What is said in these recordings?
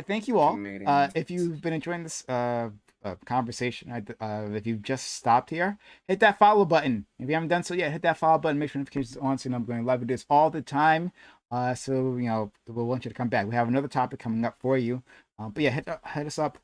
Thank you all. Meeting. If you've been enjoying this conversation, if you've just stopped here, hit that follow button. If you haven't done so yet, hit that follow button. Make sure notifications are on, so you know I'm going live with this all the time. So you know we'll want you to come back. We have another topic coming up for you. But yeah, hit us up.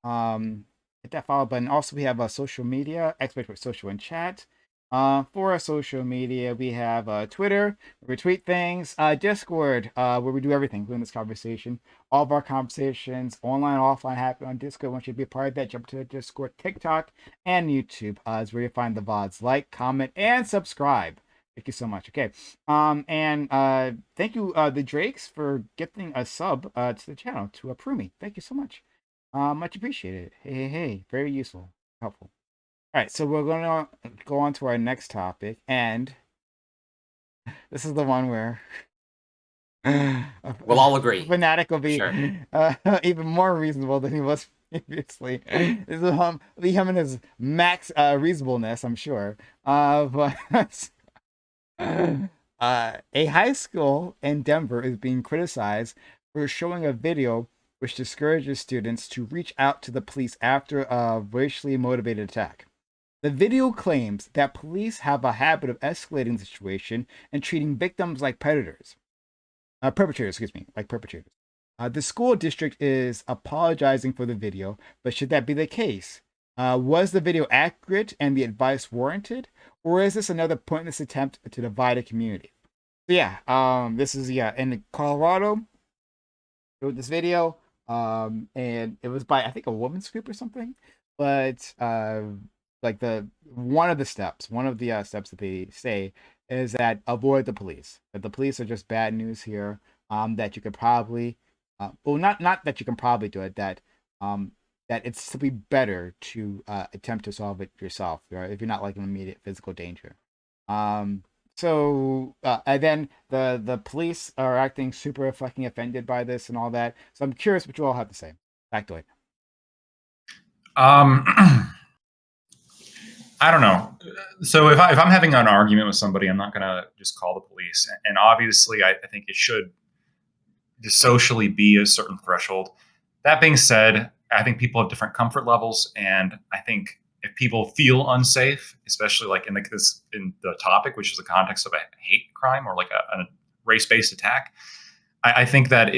Hit that follow button. Also, we have social media, Expert Social and Chat. For our social media, we have Twitter, where we tweet things, Discord, where we do everything in this conversation. All of our conversations, online, offline, happen on Discord. Once you be a part of that, jump to Discord, TikTok, and YouTube is where you find the VODs. Like, comment, and subscribe. Thank you so much. Okay. And thank you, the Drakes, for gifting a sub to the channel to Prumi. Thank you so much. Much appreciated. Hey. Very useful, helpful. All right, so we're gonna go on to our next topic, and this is the one where We'll all agree. Fanatic will be Sure. even more reasonable than he was previously. This will be him in his max reasonableness, I'm sure. But a high school in Denver is being criticized for showing a video which discourages students to reach out to the police after a racially motivated attack. The video claims that police have a habit of escalating the situation and treating victims like perpetrators, like perpetrators. The school district is apologizing for the video, but should that be the case? Was the video accurate and the advice warranted, or is this another pointless attempt to divide a community? So yeah, this is in Colorado. Wrote this video, and it was by I think a women's group or something, but like one of the steps that they say is that avoid the police. That the police are just bad news here. That you could probably, not that you can probably do it. That it's simply better to attempt to solve it yourself, right? If you're not like in immediate physical danger. So and then the police are acting super fucking offended by this and all that. So I'm curious what you all have to say. Back to it. I don't know. So if I'm having an argument with somebody, I'm not going to just call the police. And obviously, I think it should just socially be a certain threshold. That being said, I think people have different comfort levels. And I think if people feel unsafe, especially like in the topic, which is the context of a hate crime or like a race-based attack, I think that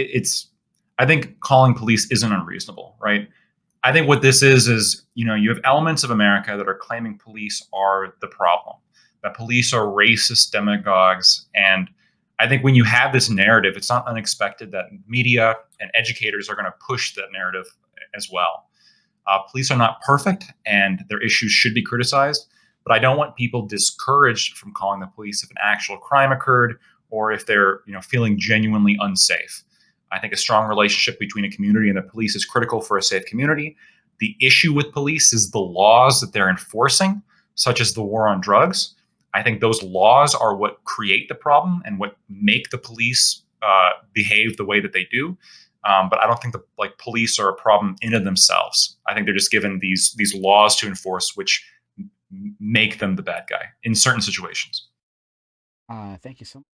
I think calling police isn't unreasonable, right? I think what this is, you have elements of America that are claiming police are the problem, that police are racist demagogues. And I think when you have this narrative, it's not unexpected that media and educators are going to push that narrative as well. Police are not perfect and their issues should be criticized, but I don't want people discouraged from calling the police if an actual crime occurred or if they're feeling genuinely unsafe. I think a strong relationship between a community and the police is critical for a safe community. The issue with police is the laws that they're enforcing, such as the war on drugs. I think those laws are what create the problem and what make the police behave the way that they do. But I don't think the police are a problem in and of themselves. I think they're just given these laws to enforce, which make them the bad guy in certain situations. Thank you so much.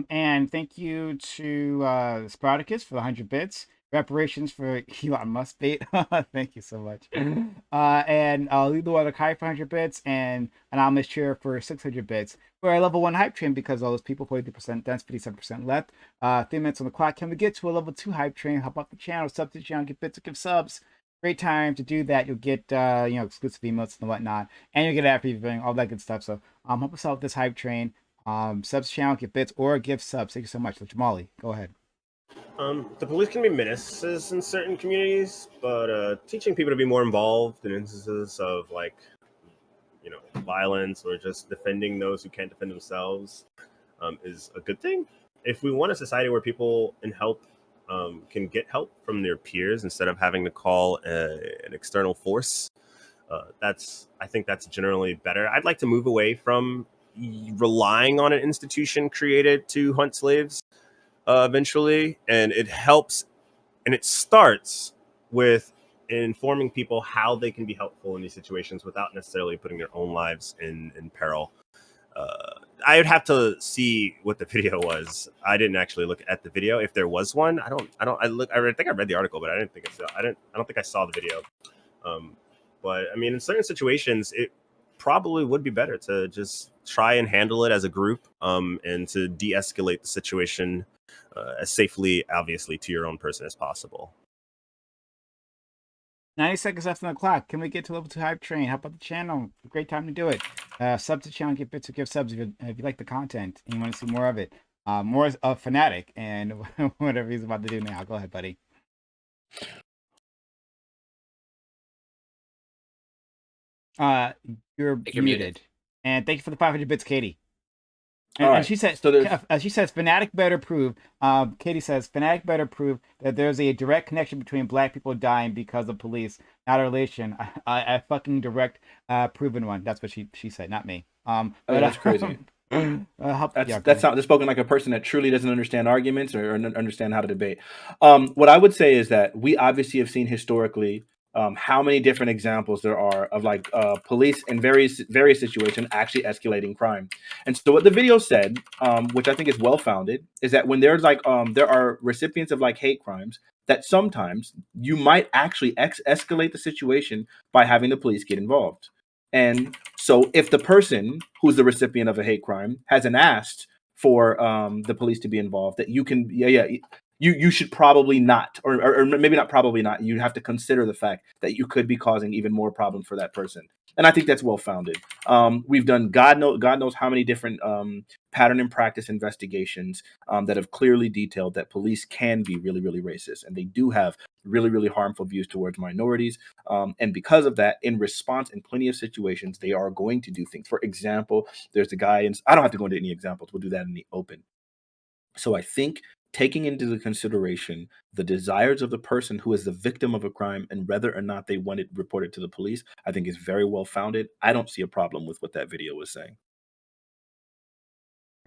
And thank you to Spartacus for the 100 bits. Reparations for Elon Musk bait. Thank you so much. And Lilo Kai for 100 bits, and Anonymous Cheer for 600 bits. We're a level 1 hype train because all those people, 43% dense, 57% left. 3 minutes on the clock. Can we get to a level 2 hype train? Help out the channel, sub to the channel, get bits, give subs. Great time to do that. You'll get exclusive emotes and whatnot, and you'll get after viewing, all that good stuff. So help us out with this hype train. Subs channel, get bits, or give subs. Thank you so much. Jamali, go ahead. The police can be menaces in certain communities, but teaching people to be more involved in instances of violence or just defending those who can't defend themselves is a good thing. If we want a society where people can get help from their peers instead of having to call an external force, I think that's generally better. I'd like to move away from relying on an institution created to hunt slaves eventually, and it helps and it starts with informing people how they can be helpful in these situations without necessarily putting their own lives in peril. I would have to see what the video was. I didn't actually look at the video. If there was one, I think I read the article, but I don't think I saw the video. But I mean, in certain situations, it probably would be better to just try and handle it as a group, and to de-escalate the situation as safely, obviously, to your own person as possible. 90 seconds left on the clock. Can we get to level 2 hype train? How about the channel? Great time to do it. Sub to the channel, give bits or give subs if you like the content and you want to see more of it. More of Fanatic and whatever he's about to do now. Go ahead, buddy. You're muted. And thank you for the 500 bits, Katie. And she said, she says, Fanatic better prove. Katie says, Fanatic better prove that there's a direct connection between black people dying because of police, not a relation. I fucking direct, proven one. That's what she said, not me. That's crazy. That's spoken like a person that truly doesn't understand arguments or understand how to debate. What I would say is that we obviously have seen historically how many different examples there are of like police in various situations actually escalating crime. And so what the video said, which I think is well founded, is that when there's like there are recipients of like hate crimes, that sometimes you might actually escalate the situation by having the police get involved. And so if the person who's the recipient of a hate crime hasn't asked for the police to be involved, that you can you should probably not, or maybe not probably not, you have to consider the fact that you could be causing even more problems for that person. And I think that's well founded. We've done God knows how many different pattern and practice investigations that have clearly detailed that police can be really, really racist, and they do have really, really harmful views towards minorities. And because of that, in response, in plenty of situations, they are going to do things. For example, there's a guy, and I don't have to go into any examples. We'll do that in the open. So I think taking into the consideration the desires of the person who is the victim of a crime and whether or not they want it reported to the police, I think is very well founded. I don't see a problem with what that video was saying.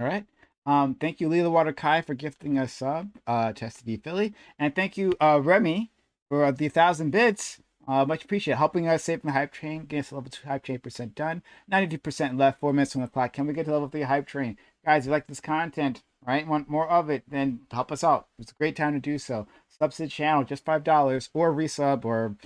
All right. Thank you, Lila Water Kai, for gifting us sub, Chastity Philly. And thank you, Remy, for the 1,000 bits. Much appreciated. Helping us save from the hype train. Getting us to level 2 hype train % done. 92% left. 4 minutes on the clock. Can we get to level 3 hype train? Guys, if you like this content, right? Want more of it, then help us out. It's a great time to do so. Sub to the channel, just $5, or resub, or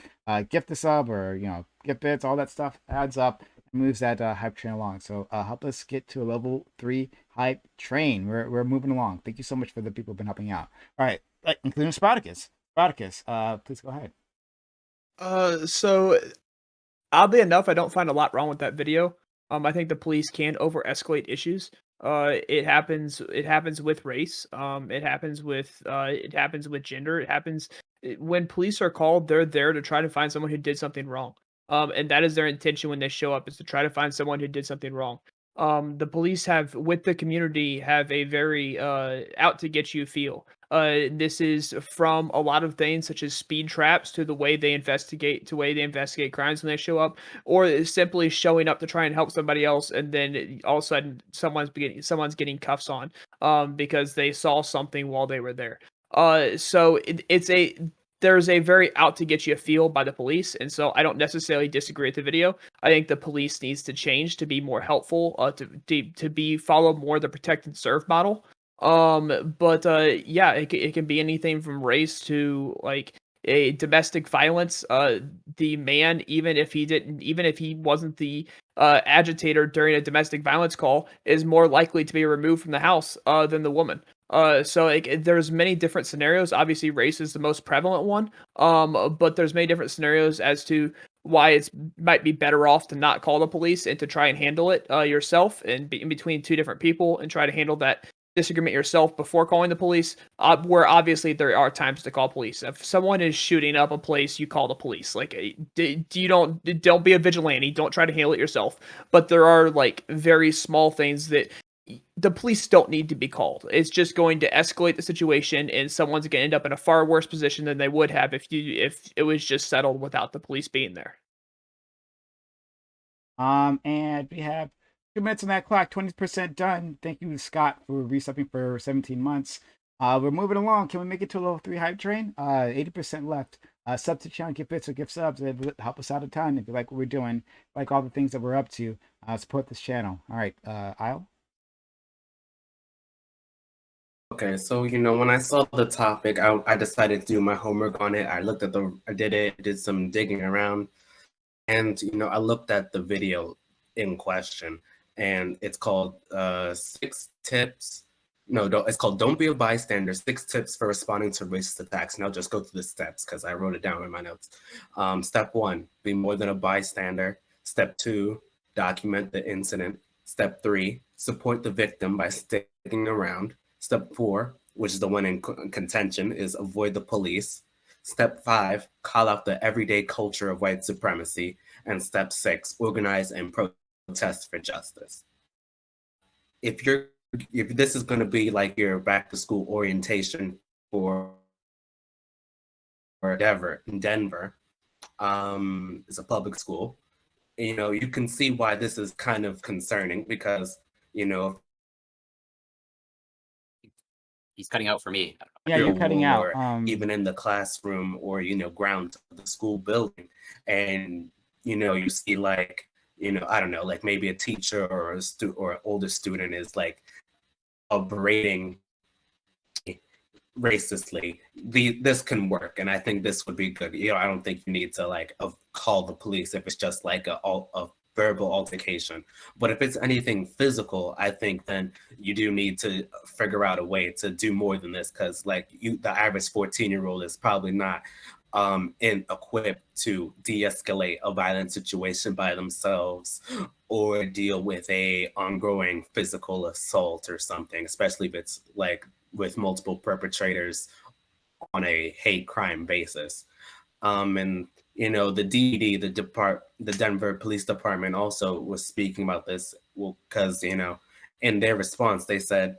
gift the sub, or get bits. All that stuff adds up and moves that hype train along. So help us get to a level 3 hype train. We're moving along. Thank you so much for the people who've been helping out. All right, including Spartacus. Spartacus, please go ahead. So oddly enough, I don't find a lot wrong with that video. I think the police can over-escalate issues. It happens with race. It happens with gender. It happens when police are called. They're there to try to find someone who did something wrong. And that is their intention when they show up, is to try to find someone who did something wrong. The police have, with the community, have a very out to get you feel. This is from a lot of things such as speed traps to the way they investigate crimes when they show up, or simply showing up to try and help somebody else, and then all of a sudden someone's getting cuffs on because they saw something while they were there. So there's a very out to get you feel by the police, and so I don't necessarily disagree with the video. I think the police needs to change to be more helpful, to follow more the protect and serve model. But yeah, it can be anything from race to like a domestic violence. The man, even if he wasn't the agitator during a domestic violence call, is more likely to be removed from the house than the woman. So there's many different scenarios. Obviously, race is the most prevalent one. But there's many different scenarios as to why it might be better off to not call the police and to try and handle it yourself, and in between two different people, and try to handle that disagreement yourself before calling the police. Where obviously there are times to call police. If someone is shooting up a place, you call the police. Like, don't be a vigilante. Don't try to handle it yourself. But there are like very small things that the police don't need to be called. It's just going to escalate the situation, and someone's going to end up in a far worse position than they would have if it was just settled without the police being there. And we have 2 minutes on that clock, 20% done. Thank you, Scott, for resubbing for 17 months. We're moving along. Can we make it to a level 3 hype train? 80% left. Sub to the channel, give bits or give subs. It would help us out a ton. If you like what we're doing, like all the things that we're up to, support this channel. All right, Isle? Okay, so when I saw the topic, I decided to do my homework on it. I did some digging around, and I looked at the video in question, and it's called 6 tips. No, it's called "Don't Be a Bystander: 6 Tips for Responding to Racist Attacks." And I'll just go through the steps because I wrote it down in my notes. Step 1: be more than a bystander. Step 2: document the incident. Step 3: support the victim by sticking around. Step 4, which is the one in contention, is avoid the police. Step 5, call out the everyday culture of white supremacy. And step 6, organize and protest for justice. If this is going to be like your back to school orientation for Denver, it's a public school. You can see why this is kind of concerning because he's cutting out for me. Yeah, you're cutting out. Even in the classroom or ground of the school building, and you see like I don't know, like maybe a teacher or or an older student is like berating racistly. This can work, and I think this would be good. I don't think you need to like call the police if it's just like a verbal altercation. But if it's anything physical, I think then you do need to figure out a way to do more than this, because like the average 14-year-old is probably not equipped to de-escalate a violent situation by themselves or deal with a ongoing physical assault or something, especially if it's like with multiple perpetrators on a hate crime basis. And the DD, the Denver Police Department also was speaking about this, because in their response they said,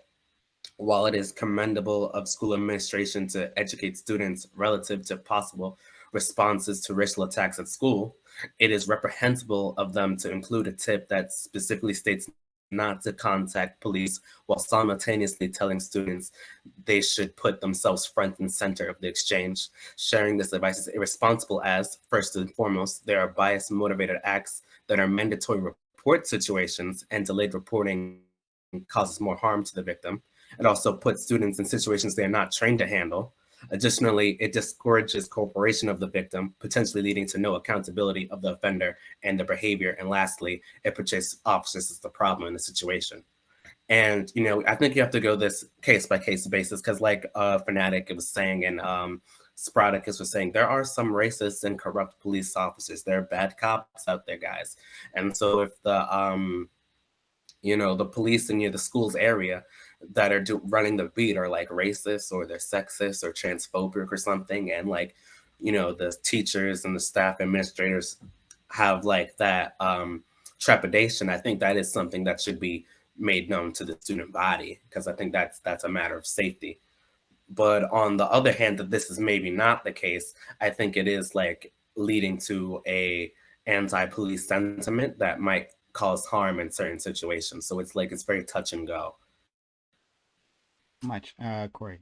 while it is commendable of school administration to educate students relative to possible responses to racial attacks at school, it is reprehensible of them to include a tip that specifically states not to contact police while simultaneously telling students they should put themselves front and center of the exchange. Sharing this advice is irresponsible as, first and foremost, there are bias-motivated acts that are mandatory report situations, and delayed reporting causes more harm to the victim. It also puts students in situations they are not trained to handle. Additionally, it discourages cooperation of the victim, potentially leading to no accountability of the offender and the behavior. And lastly, it portrays officers as the problem in the situation. And, I think you have to go this case-by-case basis, because like Fanatic was saying and Sproticus was saying, there are some racist and corrupt police officers. There are bad cops out there, guys. And so if the police in the school's area that are running the beat are like racist or they're sexist or transphobic or something, and like the teachers and the staff administrators have like that trepidation, I think that is something that should be made known to the student body, because I think that's a matter of safety. But on the other hand, that this is maybe not the case, I think it is like leading to a anti-police sentiment that might cause harm in certain situations. So it's like it's very touch and go. Much, Corey.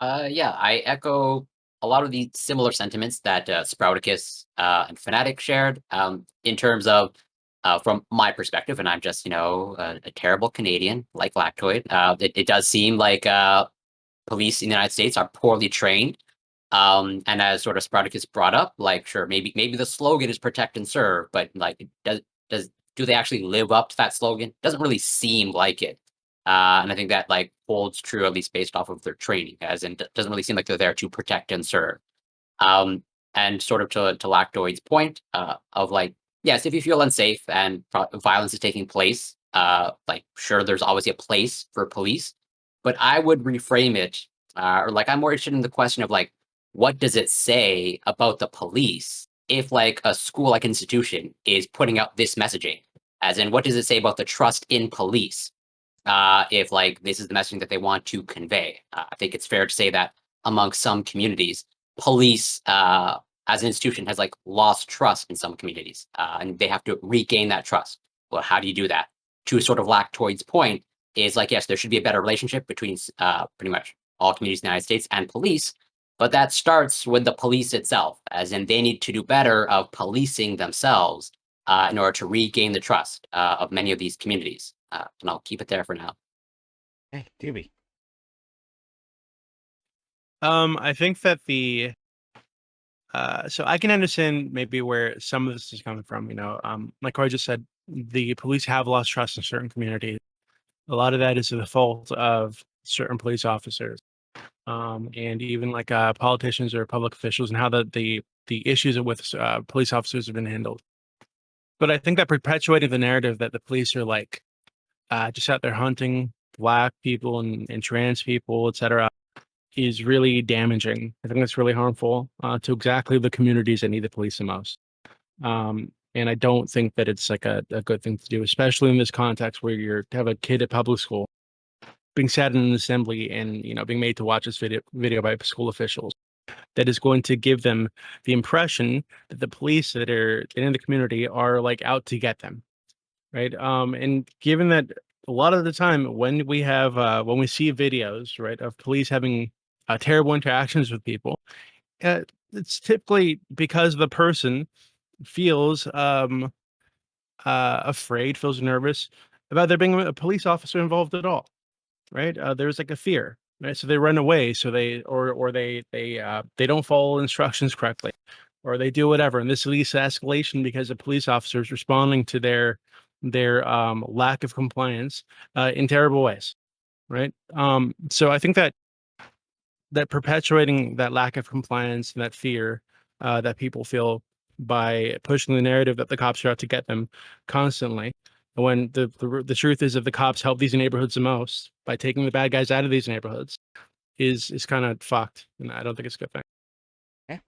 Yeah, I echo a lot of the similar sentiments that Sprouticus and Fnatic shared. In terms of, from my perspective, and I'm just a terrible Canadian like Lactoid. It does seem like police in the United States are poorly trained. And as sort of Sprouticus brought up, like sure, maybe the slogan is protect and serve, but like do they actually live up to that slogan? Doesn't really seem like it. And I think that like holds true, at least based off of their training, as in doesn't really seem like they're there to protect and serve. And sort of to Lactoid's point of like, yes, if you feel unsafe and violence is taking place, like sure, there's obviously a place for police, but I would reframe it, or like I'm more interested in the question of like, what does it say about the police if like a school like institution is putting out this messaging? As in, what does it say about the trust in police? If like this is the messaging that they want to convey. I think it's fair to say that amongst some communities, police as an institution has like lost trust in some communities, and they have to regain that trust. Well, how do you do that? To sort of Lactoid's point is like, yes, there should be a better relationship between pretty much all communities in the United States and police, But that starts with the police itself, as in they need to do better of policing themselves in order to regain the trust of many of these communities. And I'll keep it there for now. Hey, Doobie. I think that so I can understand maybe where some of this is coming from. Like Corey just said, the police have lost trust in certain communities. A lot of that is the fault of certain police officers, and even like politicians or public officials, and how the issues with police officers have been handled. But I think that perpetuating the narrative that the police are like just out there hunting Black people and trans people, etc., is really damaging. I think that's really harmful to exactly the communities that need the police the most. And I don't think that it's like a good thing to do, especially in this context where you have a kid at public school being sat in an assembly and being made to watch this video by school officials. That is going to give them the impression that the police that are in the community are like out to get them, right? And given that a lot of the time when we see videos, right, of police having terrible interactions with people, it's typically because the person feels afraid, feels nervous about there being a police officer involved at all, right? There's like a fear, right? So they run away, so they they don't follow instructions correctly, or they do whatever, and this leads to escalation because the police officers responding to their lack of compliance in terrible ways, right? So I think that perpetuating that lack of compliance and that fear that people feel by pushing the narrative that the cops are out to get them constantly, when the truth is that the cops help these neighborhoods the most by taking the bad guys out of these neighborhoods, is kind of fucked, and I don't think it's a good thing.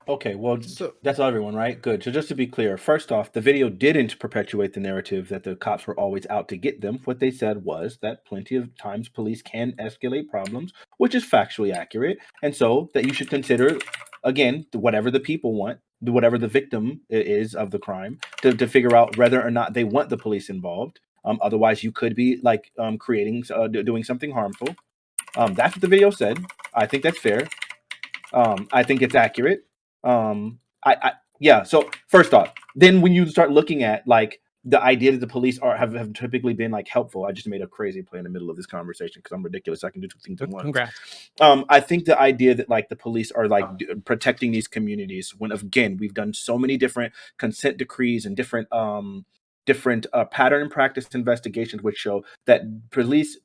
Okay, well, that's everyone, right? Good. So just to be clear, first off, the video didn't perpetuate the narrative that the cops were always out to get them. What they said was that plenty of times police can escalate problems, which is factually accurate. And so that you should consider, again, whatever the people want, whatever the victim is of the crime, to figure out whether or not they want the police involved. Otherwise, you could be like doing something harmful. That's what the video said. I think that's fair. I think it's accurate. Yeah. So first off, then when you start looking at like the idea that the police have typically been like helpful, I just made a crazy play in the middle of this conversation because I'm ridiculous. I can do two things at once. Congrats. I think the idea that like the police are like protecting these communities when again we've done so many different consent decrees and different pattern and practice investigations which show that police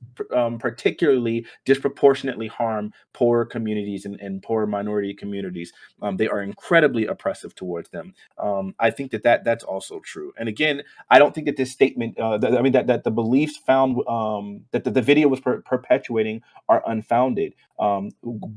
particularly disproportionately harm poor communities and poor minority communities. They are incredibly oppressive towards them. I think that's also true. And again, I don't think that this statement, that the beliefs found that the video was perpetuating are unfounded.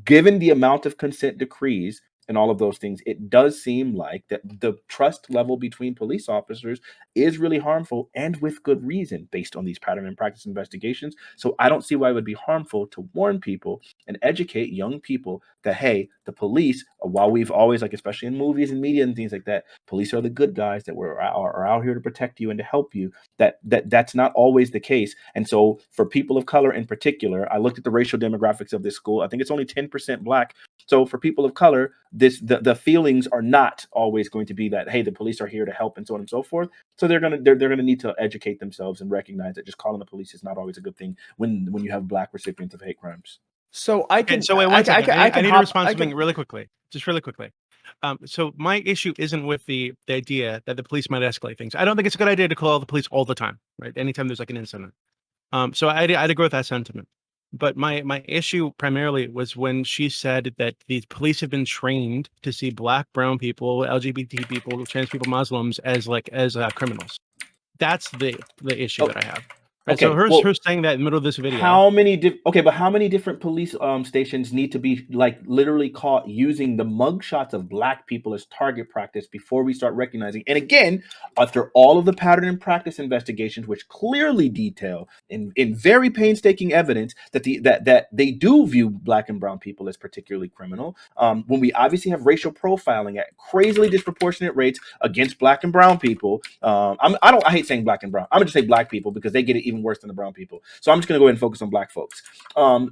Given the amount of consent decrees and all of those things, it does seem like that the trust level between police officers is really harmful, and with good reason, based on these pattern and practice investigations. So I don't see why it would be harmful to warn people and educate young people that, hey, the police, while we've always, like, especially in movies and media and things like that, police are the good guys that are out here to protect you and to help you, that's not always the case. And so for people of color in particular, I looked at the racial demographics of this school. I think it's only 10% Black. So for people of color, the feelings are not always going to be that, hey, the police are here to help and so on and so forth. So they're gonna need to educate themselves and recognize that just calling the police is not always a good thing when you have Black recipients of hate crimes. So I can. So wait one second. I need to respond to something really quickly. So my issue isn't with the idea that the police might escalate things. I don't think it's a good idea to call the police all the time, right? Anytime there's like an incident. So I'd agree with that sentiment. But my issue primarily was when she said that the police have been trained to see Black, brown people, LGBT people, trans people, Muslims as criminals. That's the issue that I have. Right? Okay, so her saying that in the middle of this video. How many different police stations need to be like literally caught using the mugshots of Black people as target practice before we start recognizing? And again, after all of the pattern and practice investigations, which crazily detail in very painstaking evidence that they do view Black and brown people as particularly criminal, when we obviously have racial profiling at crazily disproportionate rates against Black and brown people. I hate saying Black and brown. I'm gonna just say Black people because they get it even worse than the brown people. So I'm just going to go ahead and focus on Black folks.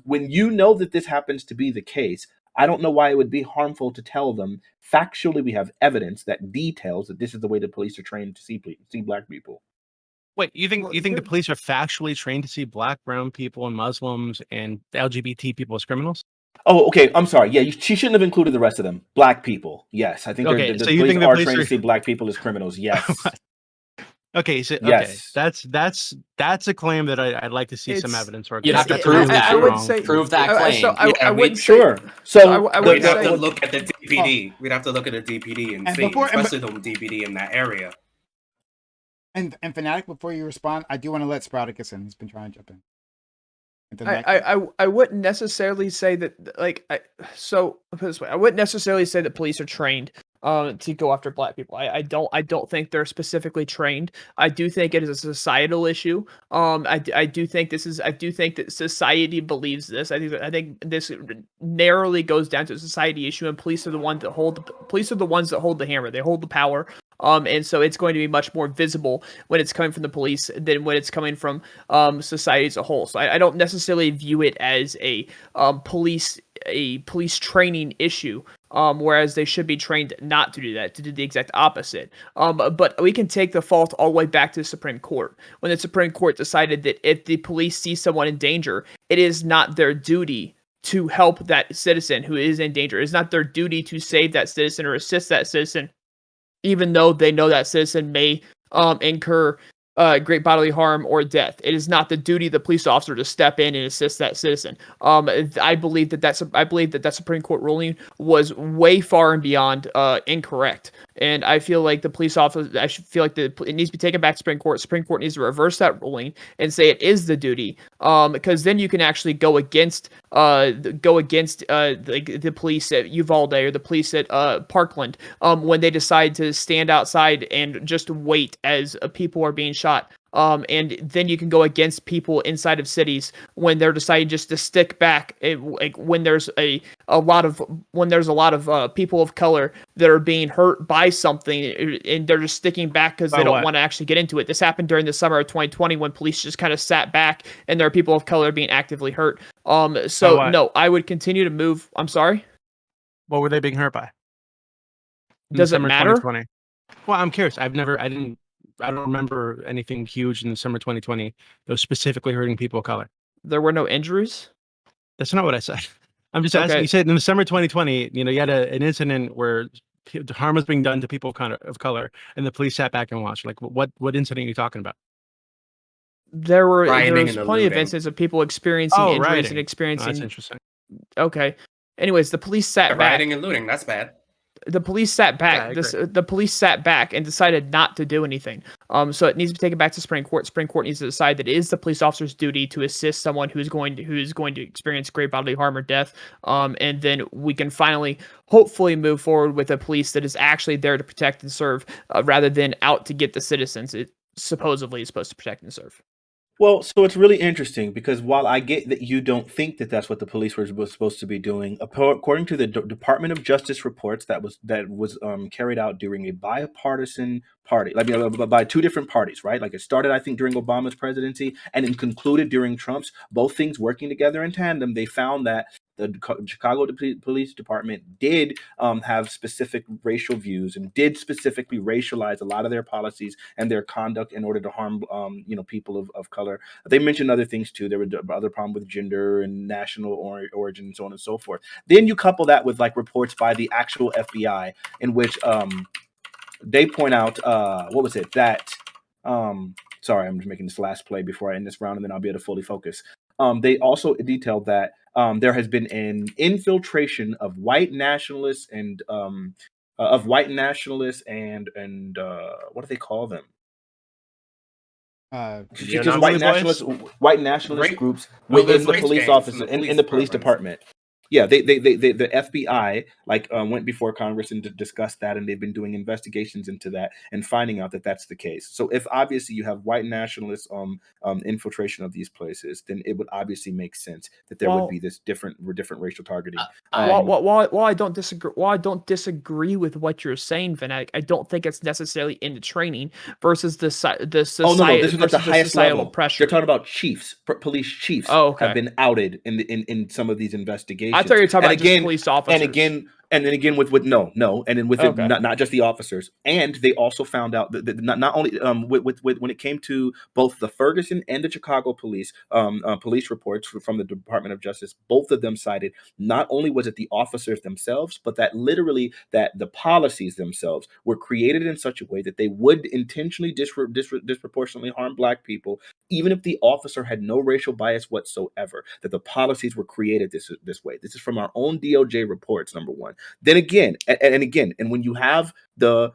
When you know that this happens to be the case, I don't know why it would be harmful to tell them factually. We have evidence that details that this is the way the police are trained to see black people. Wait, you think the police are factually trained to see black, brown people, and Muslims and LGBT people as criminals? Oh, okay. I'm sorry. Yeah, she shouldn't have included the rest of them. Black people. Yes, I think Okay, the so you police think the are police trained are- to see black people as criminals. Yes. Okay, so Yes. that's a claim that I'd like to see some It's- evidence for. You'd have to I- prove I- that. I would say- prove that I- claim. so I Yeah, wouldn't say. Sure. So So I We'd would have say. to look at the DPD. We'd have to look at the DPD and see, especially the DPD in that area. And Fanatic, before you respond, I do want to let Sprouticus in. He's been trying to jump in. I wouldn't necessarily say that like so I'll put it this way. I wouldn't necessarily say that police are trained to go after black people. I don't think they're specifically trained. I do think it is a societal issue. I do think that society believes this. I think this narrowly goes down to a society issue, and police are the ones that hold the hammer. They hold the power. And so it's going to be much more visible when it's coming from the police than when it's coming from society as a whole. So I don't necessarily view it as a police training issue, whereas they should be trained not to do that, to do the exact opposite. But we can take the fault all the way back to the Supreme Court, when the Supreme Court decided that if the police see someone in danger, it is not their duty to help that citizen who is in danger. It's not their duty to save that citizen or assist that citizen, even though they know that citizen may incur great bodily harm or death. It is not the duty of the police officer to step in and assist that citizen. I believe that Supreme Court ruling was way far and beyond incorrect. And I feel like the police officer, it needs to be taken back to Supreme Court. Supreme Court needs to reverse that ruling and say it is the duty, because then you can actually go against the police at Uvalde or the police at Parkland when they decide to stand outside and just wait as people are being shot. And then you can go against people inside of cities when they're deciding just to stick back. When there's a lot of people of color that are being hurt by something, and they're just sticking back because they don't want to actually get into it. This happened during the summer of 2020 when police just kind of sat back, and there are people of color being actively hurt. So no, I would continue to move. I'm sorry. What were they being hurt by? Does it matter? 2020? Well, I'm curious. I don't remember anything huge in the summer 2020 that was specifically hurting people of color. There were no injuries? That's not what I said. I'm just asking. You said in the summer 2020, you had an incident where harm was being done to people of color, and the police sat back and watched. Like, what incident are you talking about? There was plenty looting. of instances of people experiencing injuries and experiencing. That's interesting. Okay. Anyways, the police sat back. Rioting and looting, that's bad. The police sat back. The police sat back and decided not to do anything. So it needs to be taken back to Supreme Court. Supreme Court needs to decide that it is the police officer's duty to assist someone who is going to experience great bodily harm or death. And then we can finally, hopefully, move forward with a police that is actually there to protect and serve, rather than out to get the citizens it supposedly is supposed to protect and serve. Well, so it's really interesting because while I get that you don't think that that's what the police were supposed to be doing, according to the Department of Justice reports that was carried out during a bipartisan party, by two different parties, right? Like it started, I think, during Obama's presidency and then concluded during Trump's. Both things working together in tandem, they found that the Chicago Police Department did have specific racial views and did specifically racialize a lot of their policies and their conduct in order to harm, people of color. They mentioned other things too. There were other problems with gender and national origin and so on and so forth. Then you couple that with like reports by the actual FBI in which they point out, sorry, I'm just making this last play before I end this round and then I'll be able to fully focus. They also detailed that there has been an infiltration of white nationalists and what do they call them? Just white nationalist groups within the police office in the police department. Yeah, the FBI went before Congress and discussed that, and they've been doing investigations into that and finding out that that's the case. So if obviously you have white nationalist infiltration of these places, then it would obviously make sense that there would be this different racial targeting. While I don't disagree with what you're saying, Vinek, I don't think it's necessarily in the training versus the society. This is at the highest level. Pressure. They're talking about chiefs, police chiefs have been outed in some of these investigations. I thought you were talking And about just again, police officers. and then again with no, and then with it, Okay. not just the officers. And they also found out that not only with when it came to both the Ferguson and the Chicago police police reports from the Department of Justice, both of them cited not only was it the officers themselves, but that literally that the policies themselves were created in such a way that they would intentionally disproportionately harm Black people, even if the officer had no racial bias whatsoever. That the policies were created this way. This is from our own DOJ reports, number one. Then again, and when you have the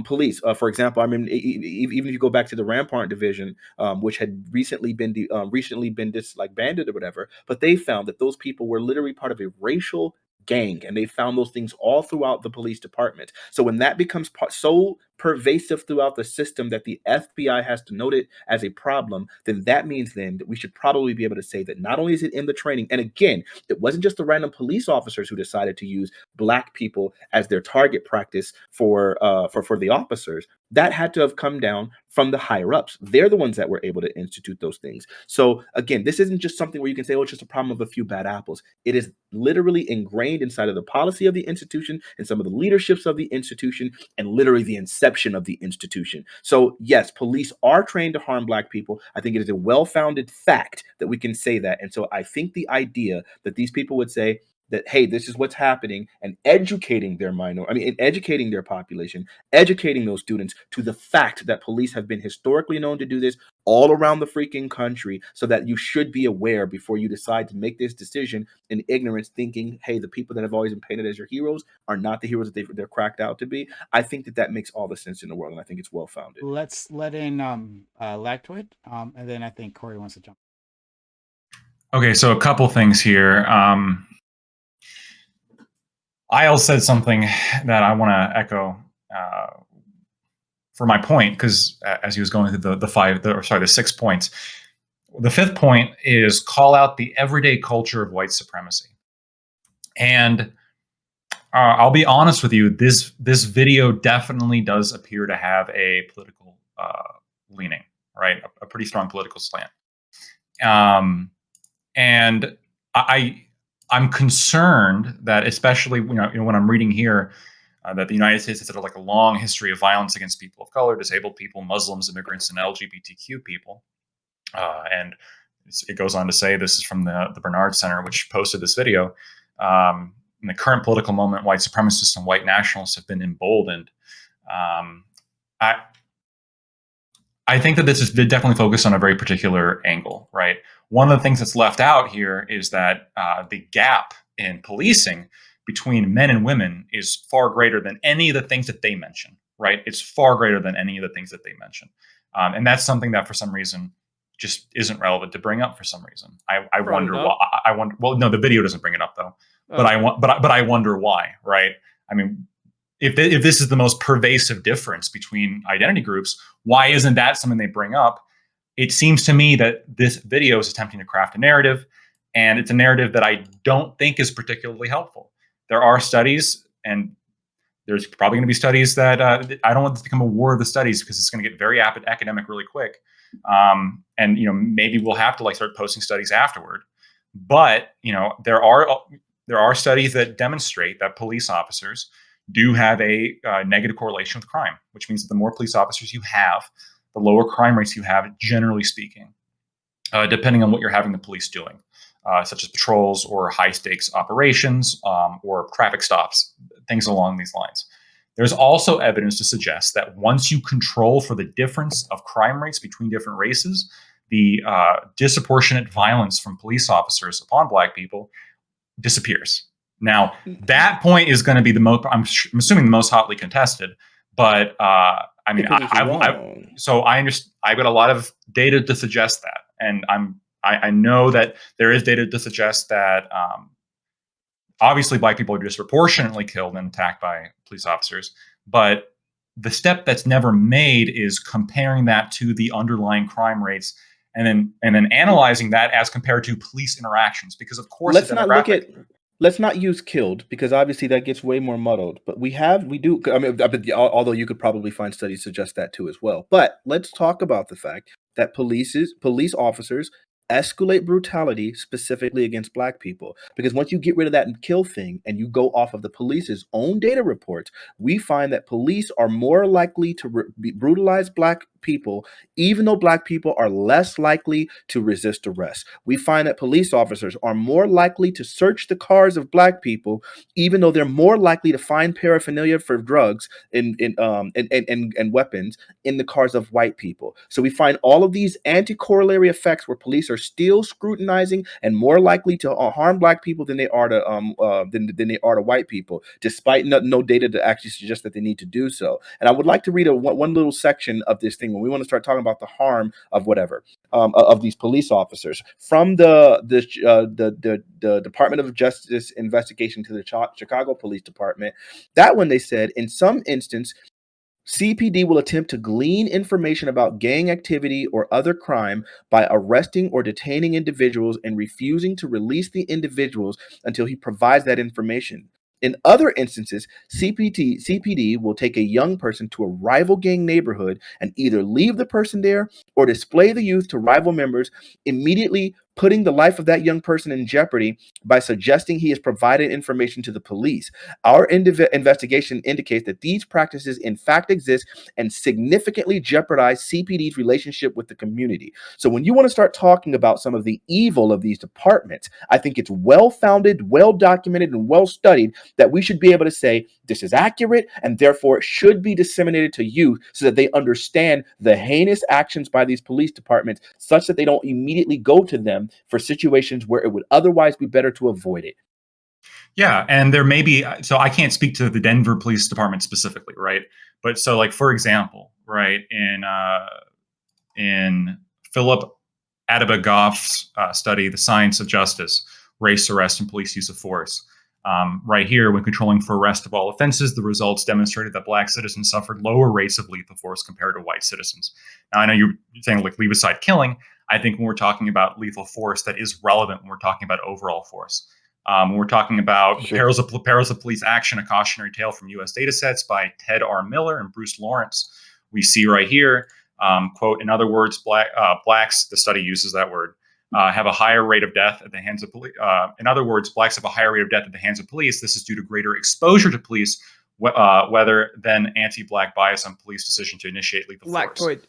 police, for example, I mean, even if you go back to the Rampart Division, which had recently been banded or whatever, but they found that those people were literally part of a racial gang, and they found those things all throughout the police department. So when that becomes so pervasive throughout the system that the FBI has to note it as a problem, then that means then that we should probably be able to say that not only is it in the training, and again, it wasn't just the random police officers who decided to use Black people as their target practice for the officers. That had to have come down from the higher ups. They're the ones that were able to institute those things. So again, this isn't just something where you can say, oh, it's just a problem of a few bad apples. It is literally ingrained inside of the policy of the institution and some of the leaderships of the institution and literally the inception of the institution. So yes, police are trained to harm Black people. I think it is a well-founded fact that we can say that. And so I think the idea that these people would say that, hey, this is what's happening, and educating educating their population, educating those students to the fact that police have been historically known to do this all around the freaking country, so that you should be aware before you decide to make this decision in ignorance, thinking, hey, the people that have always been painted as your heroes are not the heroes that they're cracked out to be. I think that makes all the sense in the world, and I think it's well founded. Let's let in Lactoid, and then I think Corey wants to jump. Okay, so a couple things here. Isle said something that I want to echo for my point, because as he was going through the 6 points, the fifth point is call out the everyday culture of white supremacy. And I'll be honest with you, this video definitely does appear to have a political leaning, right? A pretty strong political slant. And I'm concerned that, especially when I'm reading here that the United States has had like a long history of violence against people of color, disabled people, Muslims, immigrants, and LGBTQ people. And it goes on to say, this is from the Bernard Center, which posted this video. In the current political moment, white supremacists and white nationalists have been emboldened. I think that this is definitely focused on a very particular angle, right? One of the things that's left out here is that the gap in policing between men and women is far greater than any of the things that they mention, right? It's far greater than any of the things that they mention. And that's something that for some reason just isn't relevant to bring up for some reason. I wonder why. Well, no, the video doesn't bring it up though. But I wonder why, right? I mean, if this is the most pervasive difference between identity groups, why isn't that something they bring up? It seems to me that this video is attempting to craft a narrative, and it's a narrative that I don't think is particularly helpful. There are studies, and there's probably going to be studies that I don't want this to become a war of the studies, because it's going to get very academic really quick. And maybe we'll have to start posting studies afterward. But there are studies that demonstrate that police officers do have a negative correlation with crime, which means that the more police officers you have, the lower crime rates you have, generally speaking, depending on what you're having the police doing, such as patrols or high stakes operations or traffic stops, things along these lines. There's also evidence to suggest that once you control for the difference of crime rates between different races, the disproportionate violence from police officers upon Black people disappears. Now, that point is going to be the most, I'm assuming, the most hotly contested. But I understand. I've got a lot of data to suggest that, and I know that there is data to suggest that obviously Black people are disproportionately killed and attacked by police officers. But the step that's never made is comparing that to the underlying crime rates, and then analyzing that as compared to police interactions, because of course let's not use killed, because obviously that gets way more muddled. But although you could probably find studies suggest that too as well. But let's talk about the fact that police officers escalate brutality specifically against Black people. Because once you get rid of that kill thing and you go off of the police's own data reports, we find that police are more likely to brutalize Black people, even though Black people are less likely to resist arrest. We find that police officers are more likely to search the cars of Black people, even though they're more likely to find paraphernalia for drugs and weapons in the cars of white people. So we find all of these anti-corollary effects where police are still scrutinizing and more likely to harm Black people than they are to than they are to white people, despite no data to actually suggest that they need to do so. And I would like to read one little section of this thing when we want to start talking about the harm of whatever of these police officers from the Department of Justice investigation to the Chicago Police Department. That one, they said, in some instance, CPD will attempt to glean information about gang activity or other crime by arresting or detaining individuals and refusing to release the individuals until he provides that information. In other instances, CPD will take a young person to a rival gang neighborhood and either leave the person there or display the youth to rival members, immediately putting the life of that young person in jeopardy by suggesting he has provided information to the police. Our investigation indicates that these practices in fact exist and significantly jeopardize CPD's relationship with the community. So when you want to start talking about some of the evil of these departments, I think it's well-founded, well-documented, and well-studied that we should be able to say this is accurate and therefore it should be disseminated to youth so that they understand the heinous actions by these police departments such that they don't immediately go to them for situations where it would otherwise be better to avoid it. Yeah, and there may be, so I can't speak to the Denver Police Department specifically, right? But so, like, for example, right, in Philip Adebagoff's study, The Science of Justice, Race, Arrest, and Police Use of Force, right here, when controlling for arrest of all offenses, the results demonstrated that Black citizens suffered lower rates of lethal force compared to white citizens. Now, I know you're saying, like, leave aside killing. I think when we're talking about lethal force, that is relevant when we're talking about overall force. When we're talking about perils of police action, a cautionary tale from U.S. datasets by Ted R. Miller and Bruce Lawrence, we see right here, quote, in other words, blacks, the study uses that word, have a higher rate of death at the hands of police. In other words, blacks have a higher rate of death at the hands of police. This is due to greater exposure to police, whether than anti-Black bias on police decision to initiate lethal force.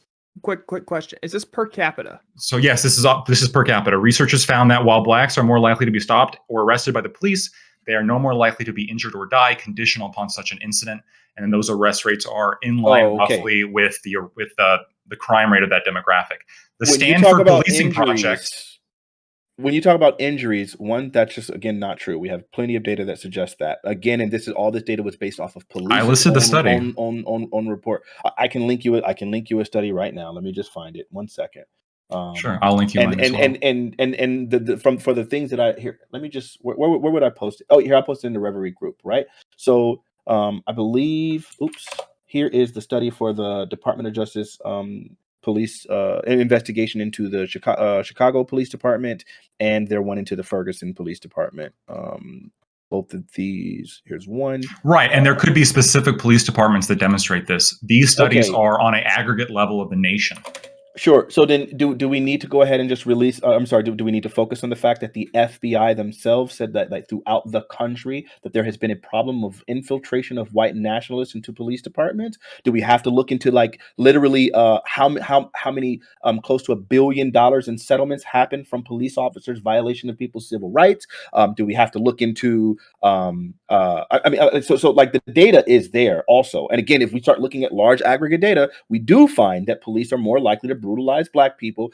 Quick question. Is this per capita? So yes, this is per capita. Researchers found that while Blacks are more likely to be stopped or arrested by the police, they are no more likely to be injured or die, conditional upon such an incident. And then those arrest rates are in line roughly with the crime rate of that demographic. The Stanford Policing Project. When you talk about injuries, one, that's just, again, not true. We have plenty of data that suggests that. Again, and this data was based off of police. I listed the study on report. I can link you a study right now. Let me just find it. 1 second. Sure, I'll link you mine as well. And for the things that I here, let me just where would I post it? Oh, here I posted in the Reverie group, right? So I believe, here is the study for the Department of Justice police investigation into the Chicago Police Department, and their one into the Ferguson Police Department. Both of these, here's one. Right, and there could be specific police departments that demonstrate this. These studies are on an aggregate level of the nation. Sure. So then do we need to go ahead and just release, do we need to focus on the fact that the FBI themselves said that, like, throughout the country that there has been a problem of infiltration of white nationalists into police departments? Do we have to look into, like, literally how many close to $1 billion in settlements happen from police officers' violation of people's civil rights? Do we have to look into so like the data is there also. And again, if we start looking at large aggregate data, we do find that police are more likely to brutalize Black people,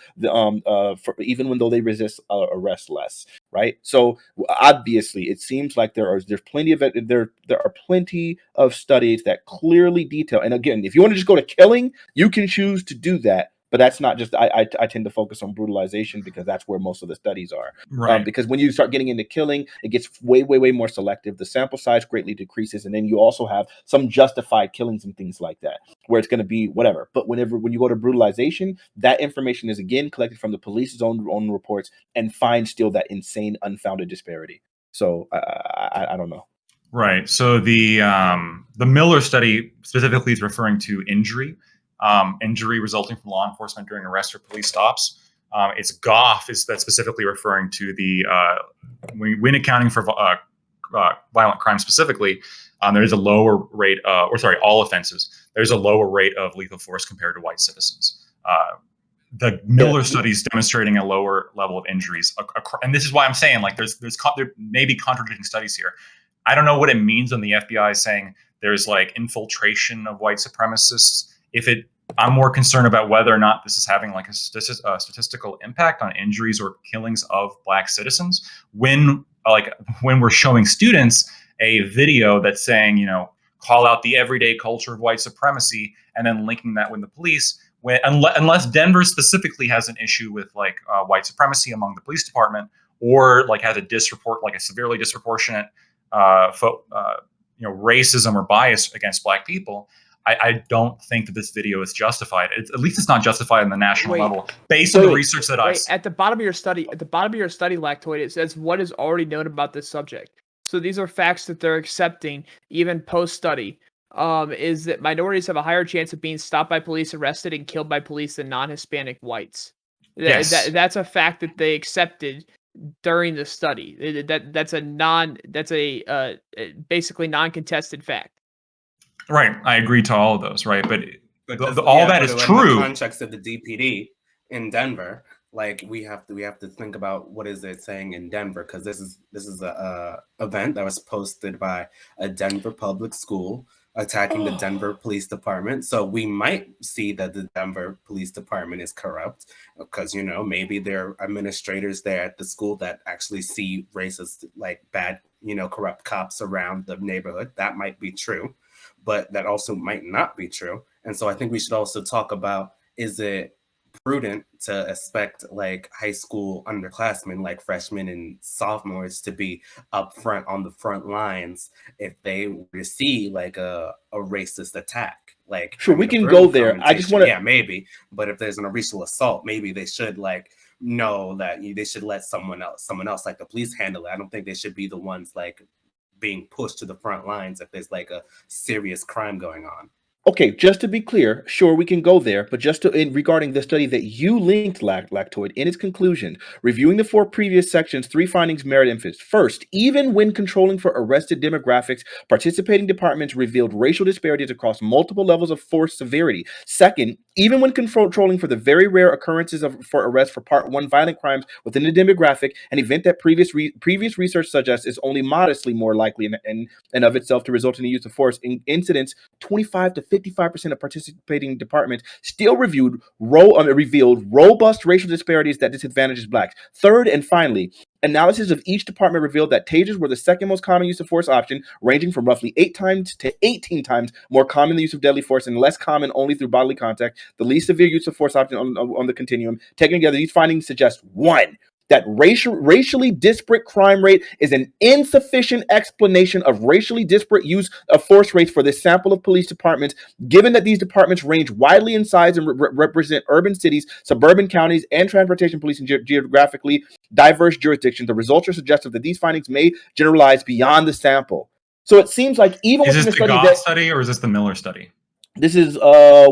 even when though they resist arrest less, right? So obviously, it seems like there's plenty of it. There are plenty of studies that clearly detail. And again, if you want to just go to killing, you can choose to do that. But that's not just, I tend to focus on brutalization because that's where most of the studies are. Right. Because when you start getting into killing, it gets way more selective. The sample size greatly decreases. And then you also have some justified killings and things like that, where it's going to be whatever. But when you go to brutalization, that information is again collected from the police's own reports and finds still that insane, unfounded disparity. So I don't know. Right. So the Miller study specifically is referring to injury resulting from law enforcement during arrests or police stops. It's Goff is that specifically referring to the when accounting for violent crime specifically. There is a lower rate, all offenses. There's a lower rate of lethal force compared to white citizens. The Miller studies demonstrating a lower level of injuries, and this is why I'm saying like there may be contradicting studies here. I don't know what it means when the FBI is saying there's like infiltration of white supremacists. I'm more concerned about whether or not this is having like a statistical impact on injuries or killings of Black citizens. When we're showing students a video that's saying, you know, call out the everyday culture of white supremacy, and then linking that with the police. Unless Denver specifically has an issue with like white supremacy among the police department, or like has a severely disproportionate racism or bias against Black people, I don't think that this video is justified. At least it's not justified on the national level, based on the research that I've seen. At the bottom of your study, Lactoid, it says what is already known about this subject. So these are facts that they're accepting even post-study. Is that minorities have a higher chance of being stopped by police, arrested, and killed by police than non-Hispanic whites. Yes. That's a fact that they accepted during the study. That's basically non-contested fact. Right, I agree to all of those. Right, but that is true. In the context of the DPD in Denver, like we have to think about what is it saying in Denver, because this is a event that was posted by a Denver public school attacking the Denver Police Department. So we might see that the Denver Police Department is corrupt because, you know, maybe there are administrators there at the school that actually see racist, like bad, you know, corrupt cops around the neighborhood. That might be true, but that also might not be true. And so I think we should also talk about, is it prudent to expect like high school underclassmen, like freshmen and sophomores, to be up front on the front lines if they receive like a racist attack? Like, sure, we can go there. I just want to, maybe, but if there's an racial assault, maybe they should like know that they should let someone else like the police handle it. I don't think they should be the ones like being pushed to the front lines if there's like a serious crime going on. Okay, just to be clear, sure, we can go there, but regarding the study that you linked, Lactoid, in its conclusion, reviewing the 4 previous sections, 3 findings merit emphasis. First, even when controlling for arrested demographics, participating departments revealed racial disparities across multiple levels of force severity. Second, even when controlling for the very rare occurrences for arrest for Part 1 violent crimes within the demographic, an event that previous research suggests is only modestly more likely in of itself to result in the use of force, in incidents 25 to 55% of participating departments still revealed robust racial disparities that disadvantages Blacks. Third, and finally, analysis of each department revealed that tasers were the second most common use of force option, ranging from roughly 8 times to 18 times more common than the use of deadly force and less common only through bodily contact. The least severe use of force option on the continuum. Taken together, these findings suggest 1, that racially disparate crime rate is an insufficient explanation of racially disparate use of force rates for this sample of police departments, given that these departments range widely in size and represent urban cities, suburban counties, and transportation police in geographically diverse jurisdictions. The results are suggestive that these findings may generalize beyond the sample. So it seems like even is within this the Goff study or is this the Miller study? This is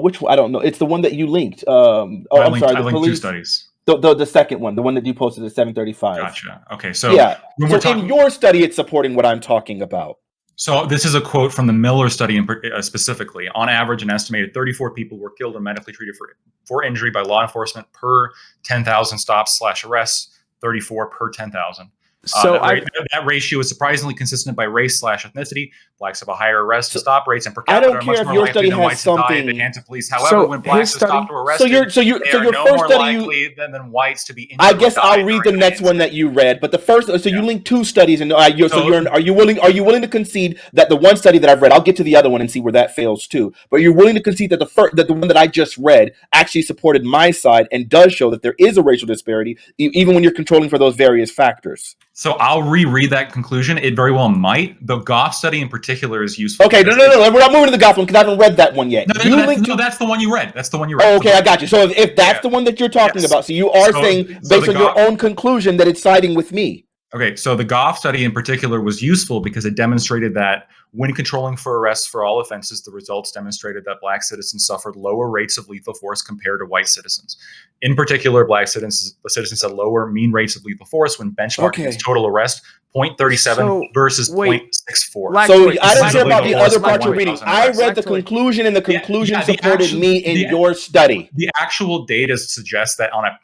which one? I don't know. It's the one that you linked. I linked 2 studies. The second one, the one that you posted at 7:35. Gotcha. Okay, so yeah. In your study, it's supporting what I'm talking about. So this is a quote from the Miller study specifically. On average, an estimated 34 people were killed or medically treated for injury by law enforcement per 10,000 stops/arrests. 34 per 10,000. So that ratio is surprisingly consistent by race/ethnicity. Blacks have a higher arrest and stop rates, and per capita are much more likely than whites to die at the hands of police. However, when blacks are stopped or arrested, they are no more likely than whites to be injured. I guess I'll read the next one that you read, but the first. So you linked 2 studies, and are you willing to concede that the one study that I've read? I'll get to the other one and see where that fails too. But you're willing to concede that the one that I just read actually supported my side and does show that there is a racial disparity, even when you're controlling for those various factors. So I'll reread that conclusion. It very well might. The Goff study in particular is useful. Okay, no. We're not moving to the Goff one because I haven't read that one yet. No, that's the one you read. That's the one you read. Oh, okay, I got you. So if that's the one that you're talking about, so you are saying based on your own conclusion that it's siding with me. Okay, so the Goff study in particular was useful because it demonstrated that when controlling for arrests for all offenses, the results demonstrated that Black citizens suffered lower rates of lethal force compared to white citizens. In particular, Black citizens had lower mean rates of lethal force when benchmarking against total arrest, 0.37 versus 0.64. So I don't care about the other part you're reading. I read the conclusion, and the conclusion supported me in your study. The actual data suggests that on a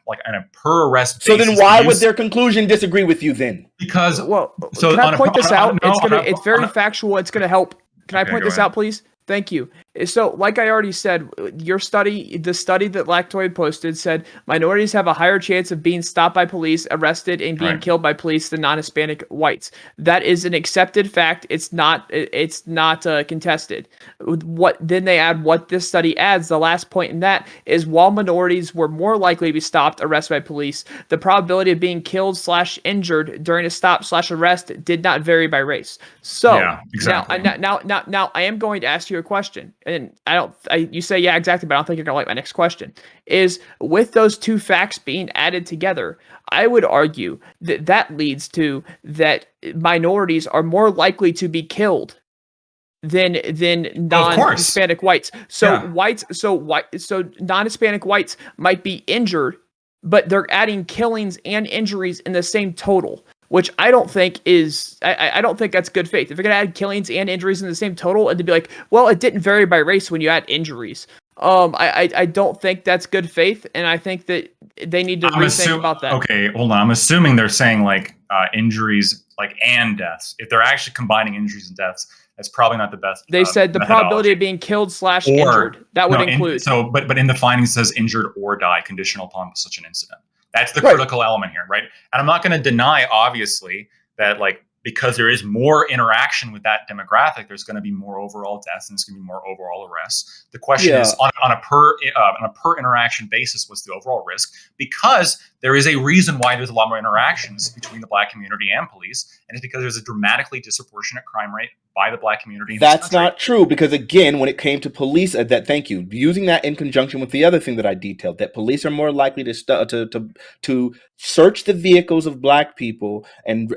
per arrest basis. So then why would their conclusion disagree with you then? Because so can I point this out? It's very factual. It's going to help. Can I point this out, please? Thank you. So, like I already said, the study that Lactoid posted said minorities have a higher chance of being stopped by police, arrested, and being killed by police than non-Hispanic whites. That is an accepted fact. It's not contested. Then they add what this study adds. The last point in that is while minorities were more likely to be stopped, arrested by police, the probability of being killed / injured during a stop / arrest did not vary by race. So yeah, exactly. now I am going to ask you a question. And you say, yeah, exactly, but I don't think you're going to like my next question, is with those two facts being added together, I would argue that leads to that minorities are more likely to be killed than non-Hispanic whites. So non-Hispanic whites might be injured, but they're adding killings and injuries in the same total, which I don't think I don't think that's good faith. If you're going to add killings and injuries in the same total and to be like, well, it didn't vary by race when you add injuries. I don't think that's good faith. And I think that they need to rethink about that. Okay, hold on. I'm assuming they're saying injuries and deaths. If they're actually combining injuries and deaths, that's probably not the best. They said the probability of being killed / injured. That would include. But in the findings it says injured or die conditional upon such an incident. That's the critical element here, right? And I'm not going to deny, obviously, that because there is more interaction with that demographic, there's going to be more overall deaths and there's going to be more overall arrests. The question is on a per interaction basis, what's the overall risk? Because there is a reason why there's a lot more interactions between the Black community and police, and it's because there's a dramatically disproportionate crime rate by the Black community. That's not true, because again, when it came to police, thank you, using that in conjunction with the other thing that I detailed, that police are more likely to search the vehicles of Black people, and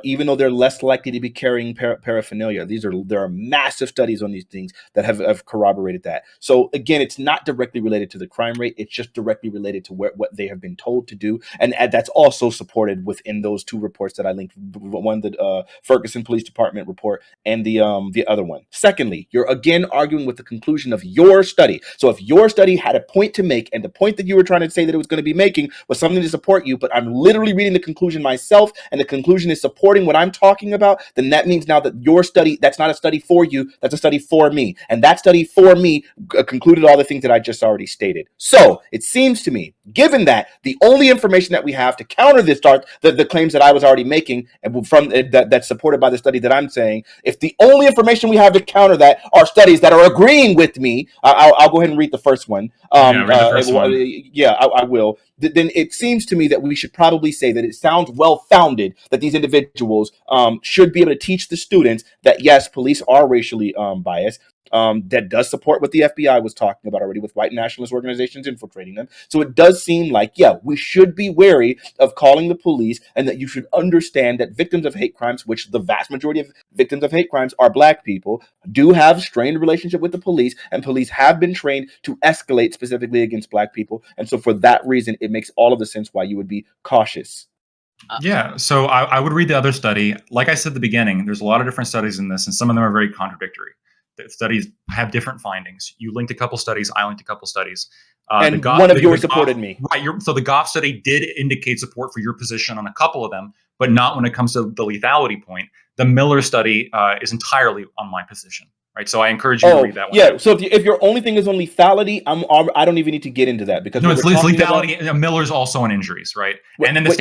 even though they're less likely to be carrying paraphernalia. There are massive studies on these things that have corroborated that. So again, it's not directly related to the crime rate; it's just directly related to what they have been told to do, and that's also supported within those two reports that I linked. One, the Ferguson Police Department report, and the other one. Secondly, you're again arguing with the conclusion of your study. So if your study had a point to make, and the point that you were trying to say that it was going to be making was something to support you, but I'm literally reading the conclusion myself, and the conclusion is supporting what I'm talking about, then that means now that your study, that's not a study for you, that's a study for me. And that study for me concluded all the things that I just already stated. So it seems to me, given that the only information that we have to counter this the claims that I was already making, and from that's supported by the study that I'm saying, if the only information we have to counter that are studies that are agreeing with me, I'll go ahead and read the first one. I will. Then it seems to me that we should probably say that it sounds well-founded that these individuals should be able to teach the students that, yes, police are racially biased. That does support what the FBI was talking about already with white nationalist organizations infiltrating them. So it does seem like, we should be wary of calling the police, and that you should understand that victims of hate crimes, which the vast majority of victims of hate crimes are Black people, do have a strained relationship with the police, and police have been trained to escalate specifically against Black people. And so for that reason, it makes all of the sense why you would be cautious. So I would read the other study. Like I said at the beginning, there's a lot of different studies in this, and some of them are very contradictory. The studies have different findings. You linked a couple studies. I linked a couple studies. And one of yours supported me. Right. So the Goff study did indicate support for your position on a couple of them, but not when it comes to the lethality point. The Miller study is entirely on my position. Right, so I encourage you to read that one. Yeah, so if your only thing is on lethality, I don't even need to get into that, because no, it's lethality. Miller's also on injuries, right? And then the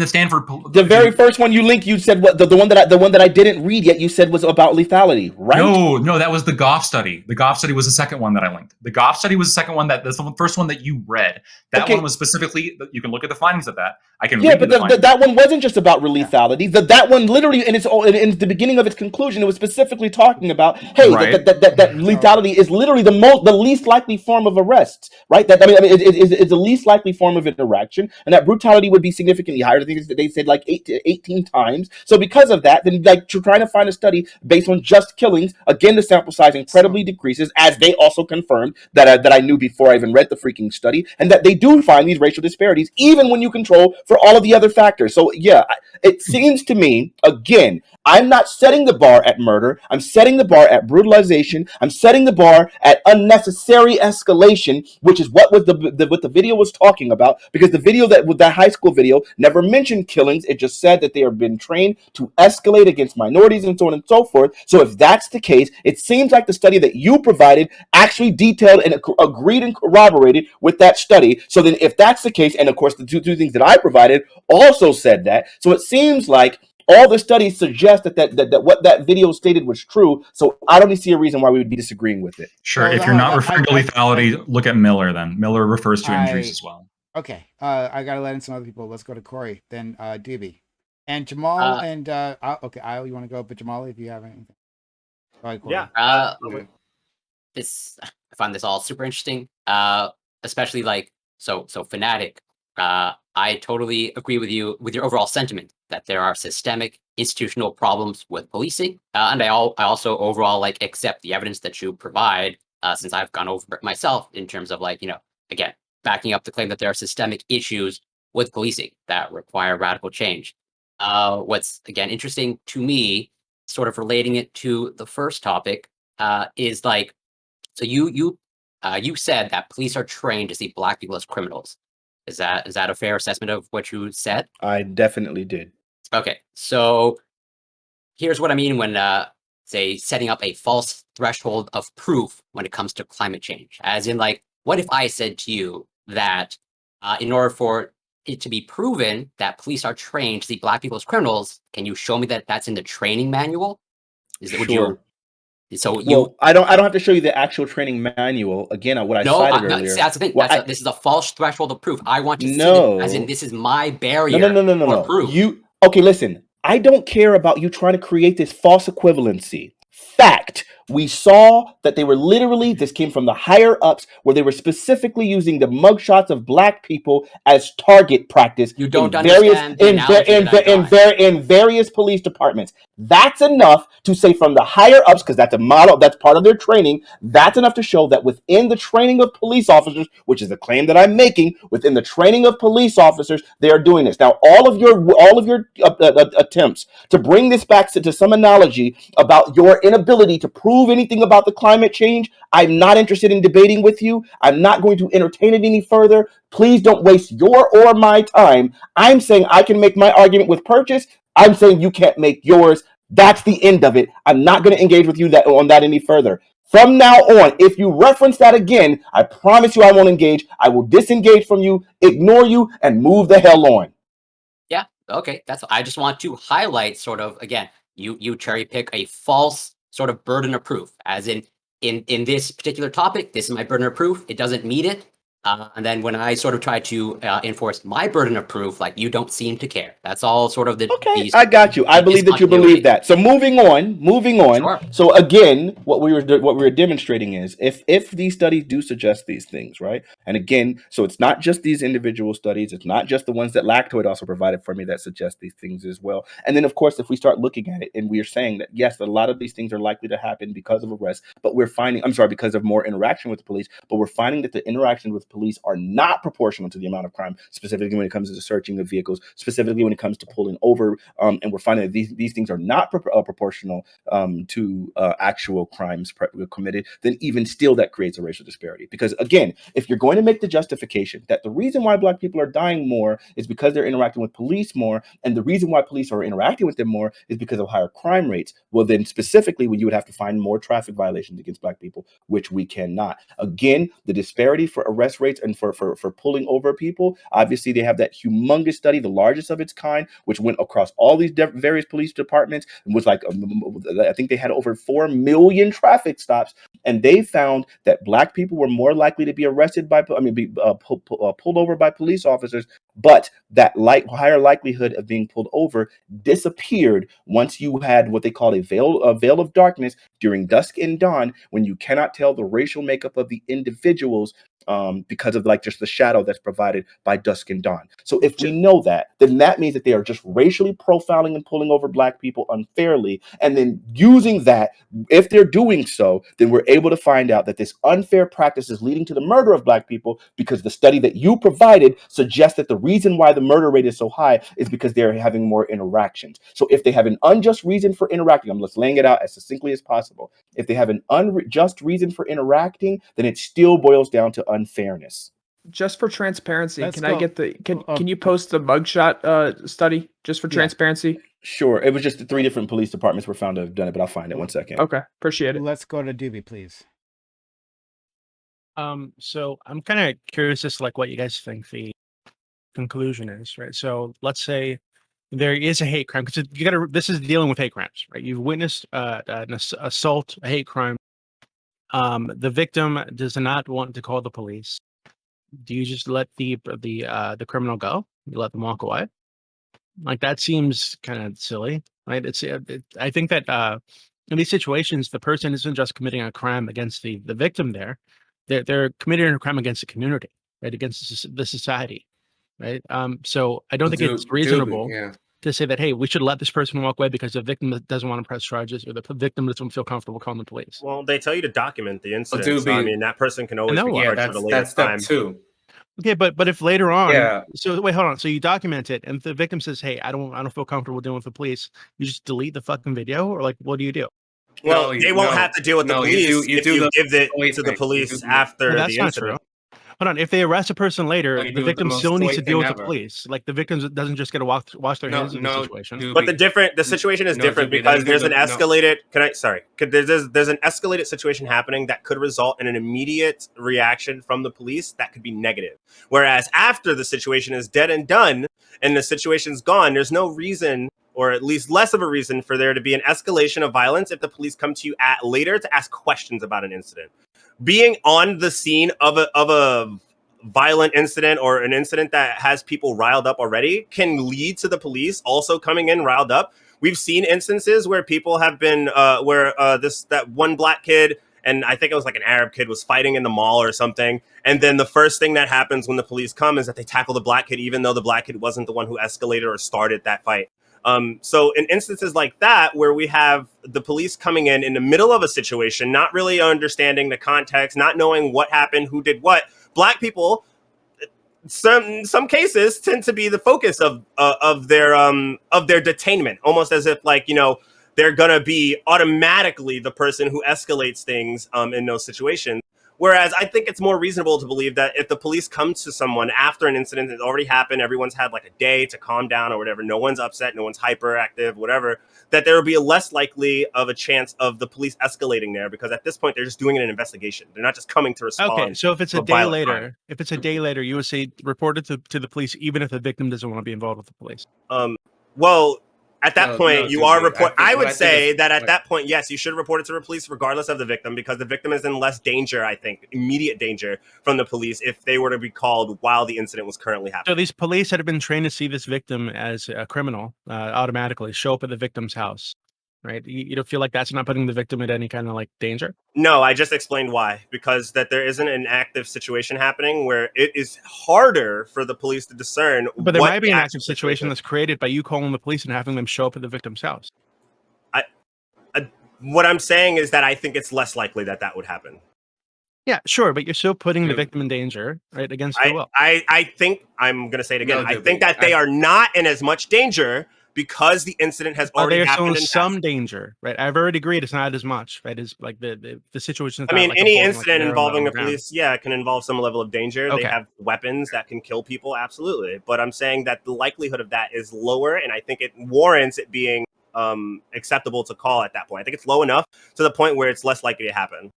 Stanford. The very first one you linked, you said what the one that I didn't read yet. You said was about lethality, right? No, that was the Goff study. The Goff study was the second one that I linked. The Goff study was the second one that's the first one that you read. That one was specifically. You can look at the findings of that. I can. Yeah, but that one wasn't just about lethality. That one literally in the beginning of its conclusion, it was specifically talking about, hey, say Right. that lethality is literally the least likely form of arrest, right? It's the least likely form of interaction, and that brutality would be significantly higher. I think they said like 8 to 18 times. So because of that, then like trying to find a study based on just killings, again, the sample size incredibly decreases, as they also confirmed that I knew before I even read the freaking study, and that they do find these racial disparities even when you control for all of the other factors. So yeah, it seems to me, again, I'm not setting the bar at murder. I'm setting the bar at brutalization. I'm setting the bar at unnecessary escalation, which is what was what the video was talking about. Because the video that high school video never mentioned killings. It just said that they have been trained to escalate against minorities and so on and so forth. So if that's the case, it seems like the study that you provided actually detailed and agreed and corroborated with that study. So then if that's the case, and of course the two things that I provided also said that. So it seems like all the studies suggest that what that video stated was true. So I don't see a reason why we would be disagreeing with it. Sure. If you're not referring to lethality, look at Miller then. Miller refers to injuries as well. Okay. I got to let in some other people. Let's go to Corey, then DB. And Jamal and okay, Isle, you want to go, but Jamal, if you have anything. Right, Yeah. I find this all super interesting. Especially like so Fanatic. I totally agree with you with your overall sentiment that there are systemic institutional problems with policing, and I also overall like accept the evidence that you provide, since I've gone over it myself in terms of like, again, backing up the claim that there are systemic issues with policing that require radical change. What's again interesting to me, sort of relating it to the first topic, is like, so you said that police are trained to see Black people as criminals. Is that a fair assessment of what you said? I definitely did. Okay, so here's what I mean when say setting up a false threshold of proof when it comes to climate change. As in, like, what if I said to you that in order for it to be proven that police are trained to see Black people as criminals, can you show me that that's in the training manual? Sure. So well, I don't have to show you the actual training manual. Again, what I cited earlier. That's the thing. Well, this is a false threshold of proof. I want to see it, as in this is my barrier. No. Proof. Okay, listen. I don't care about you trying to create this false equivalency. Fact. We saw that they were literally, this came from the higher ups, where they were specifically using the mugshots of Black people as target practice. You don't understand in various police departments. That's enough to say from the higher ups, because that's a model, that's part of their training. That's enough to show that within the training of police officers, which is the claim that I'm making, within the training of police officers, they are doing this. Now, all of your attempts to bring this back to some analogy about your inability to prove anything about the climate change, I'm not interested in debating with you. I'm not going to entertain it any further. Please don't waste your or my time. I'm saying I can make my argument with purchase. I'm saying you can't make yours. That's the end of it. I'm not going to engage with you on that any further. From now on, if you reference that again, I promise you I won't engage. I will disengage from you, ignore you, and move the hell on. Yeah, okay. I just want to highlight sort of, again, you cherry pick a false sort of burden of proof, as in this particular topic, this is my burden of proof. It doesn't meet it. And then when I sort of try to enforce my burden of proof, like, you don't seem to care. That's all sort of okay. I got you. I believe that you believe that. So moving on. Sure. So again, what we were demonstrating is if these studies do suggest these things, right? And again, so it's not just these individual studies. It's not just the ones that Lactoid also provided for me that suggest these things as well. And then of course, if we start looking at it and we are saying that yes, a lot of these things are likely to happen because of arrest, but we're finding, because of more interaction with the police, but we're finding that the interaction with police are not proportional to the amount of crime, specifically when it comes to the searching of vehicles, specifically when it comes to pulling over, and we're finding that these things are not proportional to actual crimes committed, then even still that creates a racial disparity. Because again, if you're going to make the justification that the reason why Black people are dying more is because they're interacting with police more, and the reason why police are interacting with them more is because of higher crime rates, well then specifically you would have to find more traffic violations against Black people, which we cannot. Again, the disparity for arrest rates and for pulling over people, obviously they have that humongous study, the largest of its kind, which went across all these various police departments and was like, I think they had over 4 million traffic stops, and they found that Black people were more likely to be arrested by, pulled over by police officers, but that higher likelihood of being pulled over disappeared once you had what they call a veil of darkness during dusk and dawn, when you cannot tell the racial makeup of the individuals because of just the shadow that's provided by dusk and dawn. So if we know that, then that means that they are just racially profiling and pulling over Black people unfairly, and then using that. If they're doing so, then we're able to find out that this unfair practice is leading to the murder of Black people, because the study that you provided suggests that the reason why the murder rate is so high is because they're having more interactions. So if they have an unjust reason for interacting, I'm just laying it out as succinctly as possible. If they have an unjust reason for interacting, then it still boils down to unfairness. Just for transparency, Let's can I go. get the can you post the mugshot study just for transparency? Sure. It was just the 3 different police departments were found to have done it, but I'll find it 1 second. Okay, appreciate it. Let's go to Doobie, please. So I'm kind of curious as to what you guys think the conclusion is, right? So let's say there is a hate crime, because this is dealing with hate crimes, right? You've witnessed an assault, a hate crime. The victim does not want to call the police. Do you just let the criminal go? You let them walk away? That seems kind of silly, right? I think that in these situations, the person isn't just committing a crime against the victim there. They're committing a crime against the community, right? Against the society, right? So I don't think it's reasonable to say that, hey, we should let this person walk away because the victim doesn't want to press charges, or the victim doesn't feel comfortable calling the police. Well, they tell you to document the incident. So, I mean, that person can always be charged at a later that's step time. 2. Okay, but if later on, so wait, hold on. So you document it, and the victim says, "Hey, I don't feel comfortable dealing with the police." You just delete the fucking video, or what do you do? Well, they won't have to deal with the police if you give it to the police after the incident. That's not true. Hold on. If they arrest a person later, the victim still needs to deal with the police. The victim doesn't just get to wash their hands in the situation. But the situation is different because there's an escalated. There's an escalated situation happening that could result in an immediate reaction from the police that could be negative. Whereas after the situation is dead and done and the situation's gone, there's no reason, or at least less of a reason, for there to be an escalation of violence if the police come to you later to ask questions about an incident. Being on the scene of a violent incident, or an incident that has people riled up already, can lead to the police also coming in riled up. We've seen instances where people have been that one Black kid, and I think it was an Arab kid, was fighting in the mall or something. And then the first thing that happens when the police come is that they tackle the Black kid, even though the Black kid wasn't the one who escalated or started that fight. So in instances like that, where we have the police coming in the middle of a situation, not really understanding the context, not knowing what happened, who did what, Black people, some cases, tend to be the focus of their detainment, almost as if they're gonna be automatically the person who escalates things in those situations. Whereas I think it's more reasonable to believe that if the police come to someone after an incident has already happened, everyone's had a day to calm down or whatever, no one's upset, no one's hyperactive, whatever, that there will be a less likely of a chance of the police escalating there, because at this point they're just doing an investigation. They're not just coming to respond. Okay, so if it's a day later, you would say report it to the police, even if the victim doesn't want to be involved with the police. Well, at that point, you are report. I would say that at that point, yes, you should report it to the police regardless of the victim, because the victim is in less danger, I think, immediate danger from the police if they were to be called while the incident was currently happening. So these police that have been trained to see this victim as a criminal automatically show up at the victim's house, right? You don't feel like that's not putting the victim in any kind of danger? No, I just explained why. Because that there isn't an active situation happening where it is harder for the police to discern. But there might be an active situation that's created by you calling the police and having them show up at the victim's house. What I'm saying is that I think it's less likely that would happen. Yeah, sure, but you're still putting the victim in danger, right, against their will. I think, I'm going to say it again, I think that they are not in as much danger because the incident has already happened. There's some danger, right? I've already agreed it's not as much, right? As the situation. I mean, any incident involving the police, it can involve some level of danger. Okay. They have weapons that can kill people, absolutely. But I'm saying that the likelihood of that is lower, and I think it warrants it being acceptable to call at that point. I think it's low enough to the point where it's less likely to happen.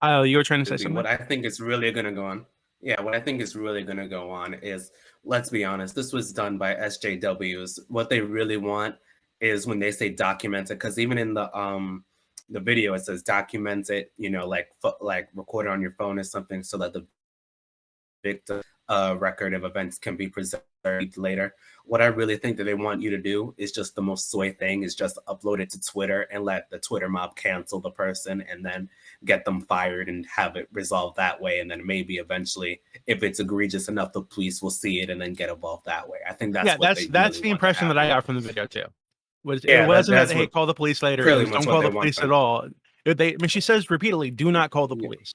You were trying to say something? What I think is really going to go on. Yeah, what I think is really going to go on is, let's be honest, this was done by SJWs. What they really want is when they say documented, because even in the the video, it says document it, like record it on your phone or something, so that the victim record of events can be preserved later. What I really think that they want you to do is just the most soy thing, is just upload it to Twitter and let the Twitter mob cancel the person and then get them fired and have it resolved that way. And then maybe eventually, if it's egregious enough, the police will see it and then get involved that way. I think that's that's the impression that I got from the video too. Yeah, it wasn't that's that hey, call the police later. pretty It was, much don't what call they the want police from at all. She says repeatedly, do not call the police.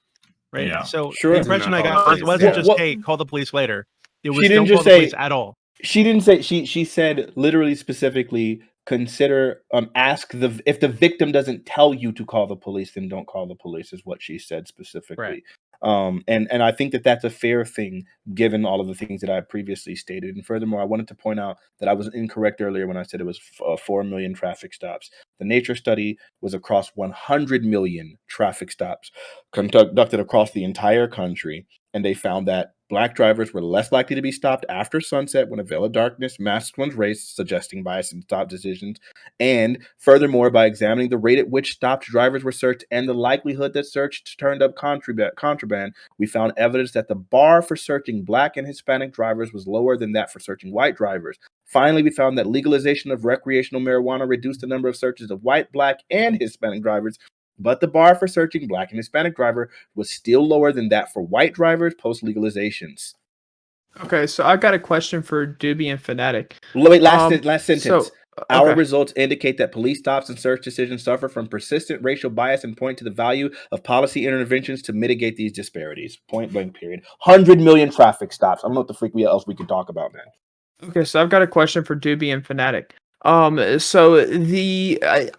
Right. Yeah. So Sure. the impression I got police, wasn't yeah. just Well, hey, call the police later. It she was didn't don't call just the say- police at all. She didn't say, she said literally specifically, consider ask if the victim doesn't tell you to call the police, then don't call the police, is what she said specifically. Right. And I think that that's a fair thing given all of the things that I previously stated. And furthermore, I wanted to point out that I was incorrect earlier when I said it was 4 million traffic stops. The nature study was across 100 million traffic stops conducted across the entire country, and they found that Black drivers were less likely to be stopped after sunset when a veil of darkness masked one's race, suggesting bias in stop decisions. And furthermore, by examining the rate at which stopped drivers were searched and the likelihood that searched turned up contraband, we found evidence that the bar for searching Black and Hispanic drivers was lower than that for searching white drivers. Finally, we found that legalization of recreational marijuana reduced the number of searches of white, Black, and Hispanic drivers, but the bar for searching Black and Hispanic driver was still lower than that for white drivers post-legalizations. Okay, so I got a question for Doobie and Fanatic. Wait, last sentence. So, Our okay. results indicate that police stops and search decisions suffer from persistent racial bias and point to the value of policy interventions to mitigate these disparities. Point blank, period. 100 million traffic stops. I don't know what the freak else we could talk about, man. Okay, so I've got a question for Doobie and Fanatic. So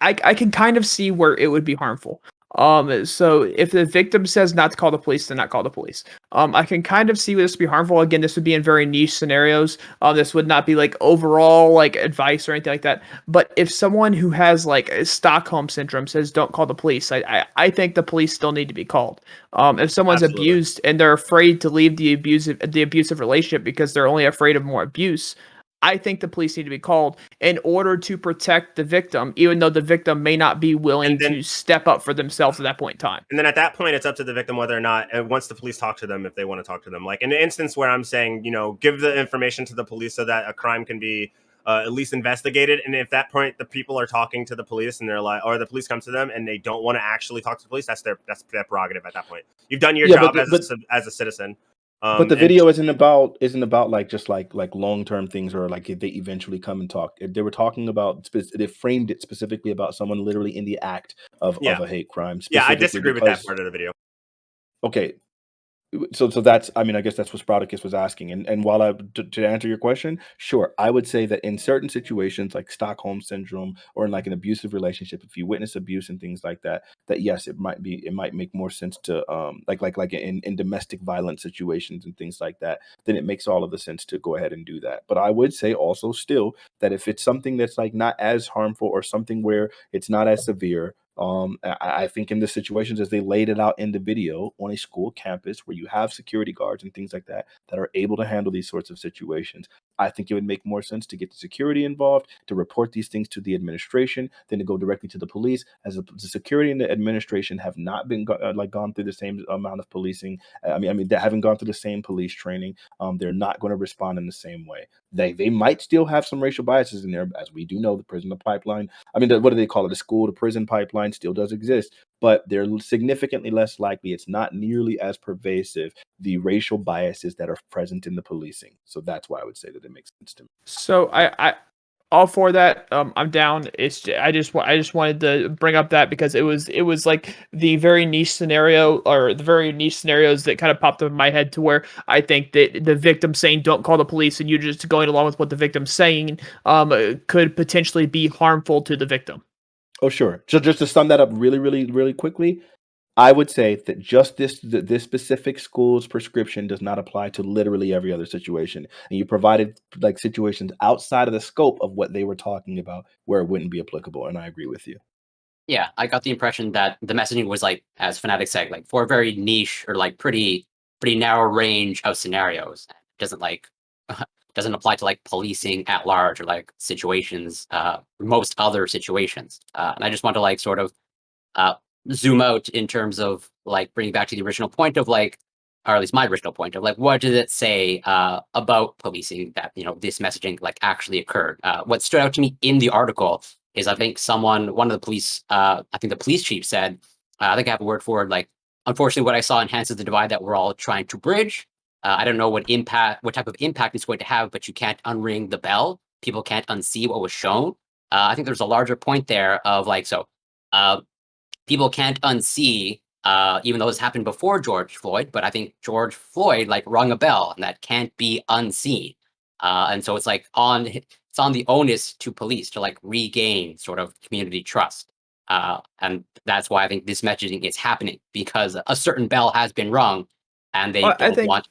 I can kind of see where it would be harmful. So if the victim says not to call the police, then not call the police. I can kind of see where this would be harmful. Again, this would be in very niche scenarios. This would not be like overall like advice or anything like that. But if someone who has like Stockholm syndrome says don't call the police, I think the police still need to be called. If someone's Absolutely. abused and they're afraid to leave the abusive relationship because they're only afraid of more abuse, I think the police need to be called in order to protect the victim, even though the victim may not be willing to step up for themselves at that point in time. And then at that point, it's up to the victim whether or not, once the police talk to them, if they want to talk to them. Like in an instance where I'm saying, give the information to the police so that a crime can be at least investigated. And if that point the people are talking to the police and they're like, or the police come to them and they don't want to actually talk to the police, that's their prerogative at that point. You've done your job as a citizen. But the video isn't about like just like long-term things, or like if they eventually come and talk. If they were talking about, they framed it specifically about someone literally in the act of a hate crime. Yeah, I disagree with that part of the video. Okay. So that's, I mean, I guess that's what Sproutacus was asking. And while to answer your question, sure, I would say that in certain situations like Stockholm syndrome or in like an abusive relationship, if you witness abuse and things like that, that yes, it might make more sense to like in domestic violence situations and things like that, then it makes all of the sense to go ahead and do that. But I would say also still that if it's something that's like not as harmful or something where it's not as severe, I think in the situations as they laid it out in the video on a school campus where you have security guards and things like that are able to handle these sorts of situations, I think it would make more sense to get the security involved, to report these things to the administration, than to go directly to the police, as the security and the administration have not been gone through the same amount of policing. I mean, they haven't gone through the same police training. They're not going to respond in the same way. They might still have some racial biases in there, as we do know the prison pipeline. I mean, what do they call it? The school to prison pipeline still does exist, but they're significantly less likely. It's not nearly as pervasive, the racial biases that are present in the policing. So that's why I would say that it makes sense to me. So I all for that. I'm down. I just wanted to bring up that because it was like the very niche scenario, or the very niche scenarios that kind of popped up in my head, to where I think that the victim saying don't call the police and you just going along with what the victim's saying could potentially be harmful to the victim. Oh, sure. So just to sum that up really, really, really quickly, I would say that just this specific school's prescription does not apply to literally every other situation. And you provided like situations outside of the scope of what they were talking about where it wouldn't be applicable. And I agree with you. Yeah, I got the impression that the messaging was like, as Fanatic said, like for a very niche or like pretty narrow range of scenarios. It doesn't apply to like policing at large or like situations, most other situations. And I just want to like sort of zoom out in terms of like bringing back to the original point of like, or at least my original point of like, what did it say about policing that, you know, this messaging like actually occurred? What stood out to me in the article is I think one of the police, I think the police chief said, I think I have a word for it, like, unfortunately, what I saw enhances the divide that we're all trying to bridge. I don't know what type of impact it's going to have, but you can't unring the bell. People can't unsee what was shown. I think there's a larger point there of like, so people can't unsee, even though this happened before George Floyd, but I think George Floyd like rung a bell and that can't be unseen. And so it's like it's on the onus to police to like regain sort of community trust. And that's why I think this messaging is happening, because a certain bell has been rung and they don't want.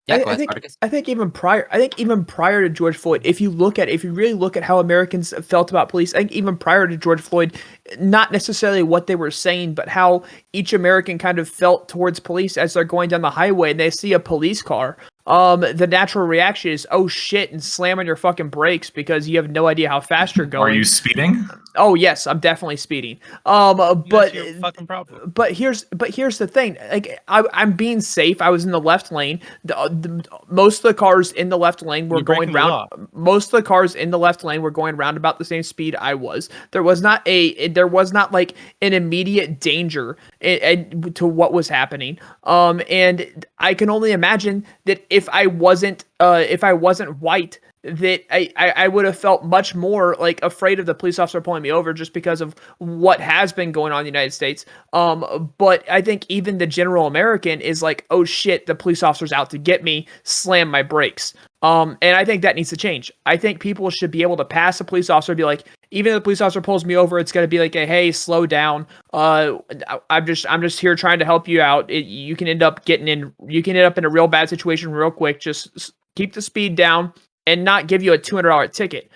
Yeah, go ahead, I think even prior to George Floyd, if you really look at how Americans felt about police, I think even prior to George Floyd, not necessarily what they were saying, but how each American kind of felt towards police as they're going down the highway and they see a police car. The natural reaction is, oh shit, and slam on your fucking brakes because you have no idea how fast you're going. Are you speeding? Oh yes, I'm definitely speeding. That's your fucking problem. But here's the thing. Like I'm being safe. I was in the left lane. Most of the cars in the left lane were going round. Most of the cars in the left lane were going round about the same speed I was. There was not like an immediate danger to what was happening. And I can only imagine that if I wasn't white, that I would have felt much more like afraid of the police officer pulling me over just because of what has been going on in the United States. But I think even the general American is like, oh shit, the police officer's out to get me, slam my brakes. And I think that needs to change. I think people should be able to pass a police officer and be like, even if the police officer pulls me over, it's going to be like, hey, slow down. I'm just here trying to help you out. You can end up in a real bad situation real quick. Just keep the speed down and not give you a $200 ticket.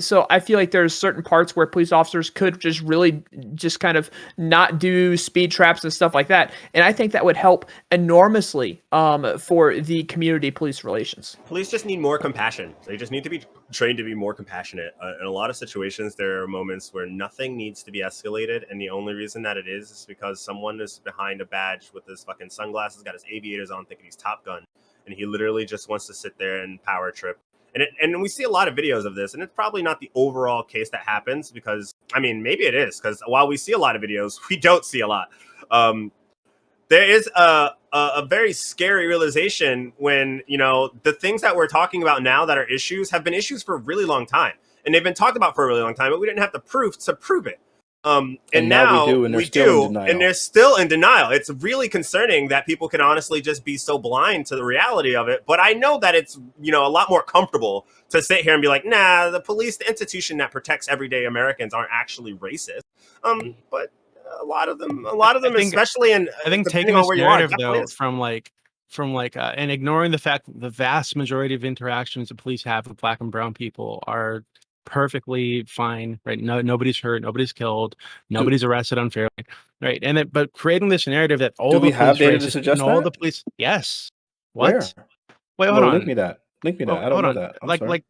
So I feel like there's certain parts where police officers could just really just kind of not do speed traps and stuff like that. And I think that would help enormously for the community police relations. Police just need more compassion. They just need to be trained to be more compassionate. In a lot of situations, there are moments where nothing needs to be escalated. And the only reason that it is because someone is behind a badge with his fucking sunglasses, got his aviators on, thinking he's Top Gun. And he literally just wants to sit there and power trip. And we see a lot of videos of this, and it's probably not the overall case that happens because, I mean, maybe it is, because while we see a lot of videos, we don't see a lot. There is a very scary realization when, you know, the things that we're talking about now that are issues have been issues for a really long time. And they've been talked about for a really long time, but we didn't have the proof to prove it. And now we do, and they're still in denial. It's really concerning that people can honestly just be so blind to the reality of it. But I know that it's, you know, a lot more comfortable to sit here and be like, nah, the police, the institution that protects everyday Americans, aren't actually racist. But a lot of them, especially in, I think taking this narrative though from and ignoring the fact that the vast majority of interactions the police have with Black and brown people are perfectly fine, right? Nobody's hurt, nobody's killed, nobody's arrested unfairly, right? And but creating this narrative that all the have data to suggest that? All the police, yes. What? Where? Wait, hold on. Link me that. I don't know that. I'm sorry.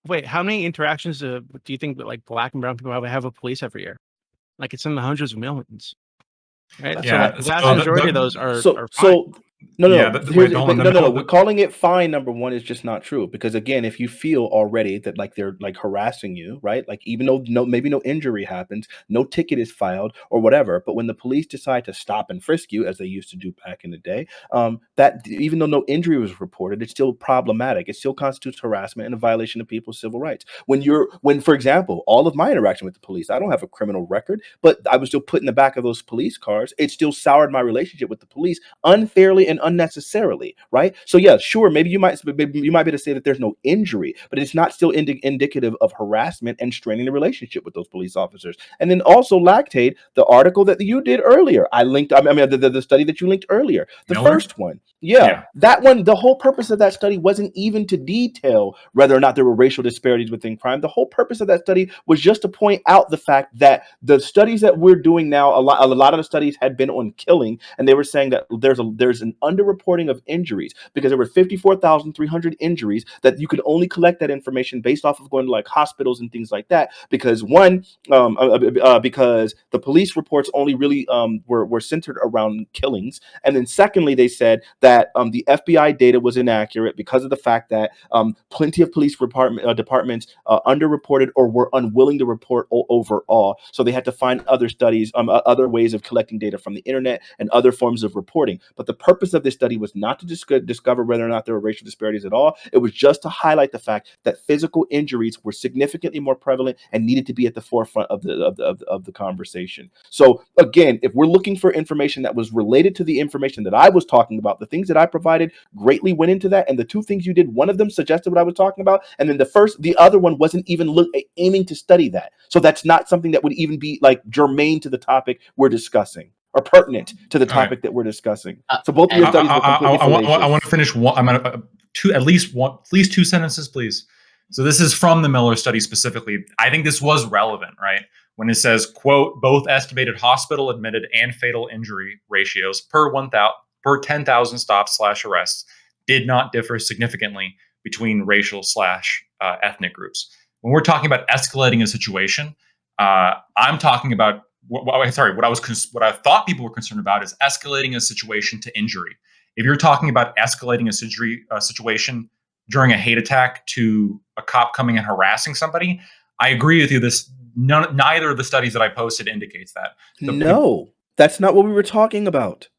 Wait, how many interactions do you think that like Black and brown people have with police every year? Like it's in the hundreds of millions, right? Yeah, so the vast majority of those are fine. So no. We're calling it fine. Number one is just not true, because again, if you feel already that like they're like harassing you, right? Like even though maybe no injury happens, no ticket is filed or whatever, but when the police decide to stop and frisk you, as they used to do back in the day, that even though no injury was reported, it's still problematic. It still constitutes harassment and a violation of people's civil rights. When, for example, all of my interaction with the police, I don't have a criminal record, but I was still put in the back of those police cars. It still soured my relationship with the police unfairly and unnecessarily, right? So yeah, sure, maybe you might be able to say that there's no injury, but it's not still indicative of harassment and straining the relationship with those police officers. And then also, Lactate, the article that you did earlier, I linked. I mean, the study that you linked earlier, the first one, that one. The whole purpose of that study wasn't even to detail whether or not there were racial disparities within crime. The whole purpose of that study was just to point out the fact that the studies that we're doing now, a lot of the studies had been on killing, and they were saying that there's an underreporting of injuries, because there were 54,300 injuries that you could only collect that information based off of going to like hospitals and things like that. Because because the police reports only really were centered around killings, and then secondly, they said that the FBI data was inaccurate because of the fact that plenty of police departments underreported or were unwilling to report overall. So they had to find other studies, other ways of collecting data from the internet and other forms of reporting. But the purpose of this study was not to discover whether or not there were racial disparities at all. It was just to highlight the fact that physical injuries were significantly more prevalent and needed to be at the forefront of the conversation. So again, if we're looking for information that was related to the information that I was talking about, the things that I provided greatly went into that. And the two things you did, one of them suggested what I was talking about, and then the other one wasn't even aiming to study that. So that's not something that would even be like germane to the topic we're discussing or pertinent to the topic that we're discussing. So both of your studies were completely fallacious. I want to finish one. I'm gonna at least two sentences, please. So this is from the Miller study specifically. I think this was relevant, right? When it says, quote, both estimated hospital admitted and fatal injury ratios per 10,000 stops/arrests did not differ significantly between racial / ethnic groups. When we're talking about escalating a situation, I'm talking about what I thought people were concerned about is escalating a situation to injury. If you're talking about escalating a situation during a hate attack to a cop coming and harassing somebody, I agree with you. Neither of the studies that I posted indicates that. No, that's not what we were talking about.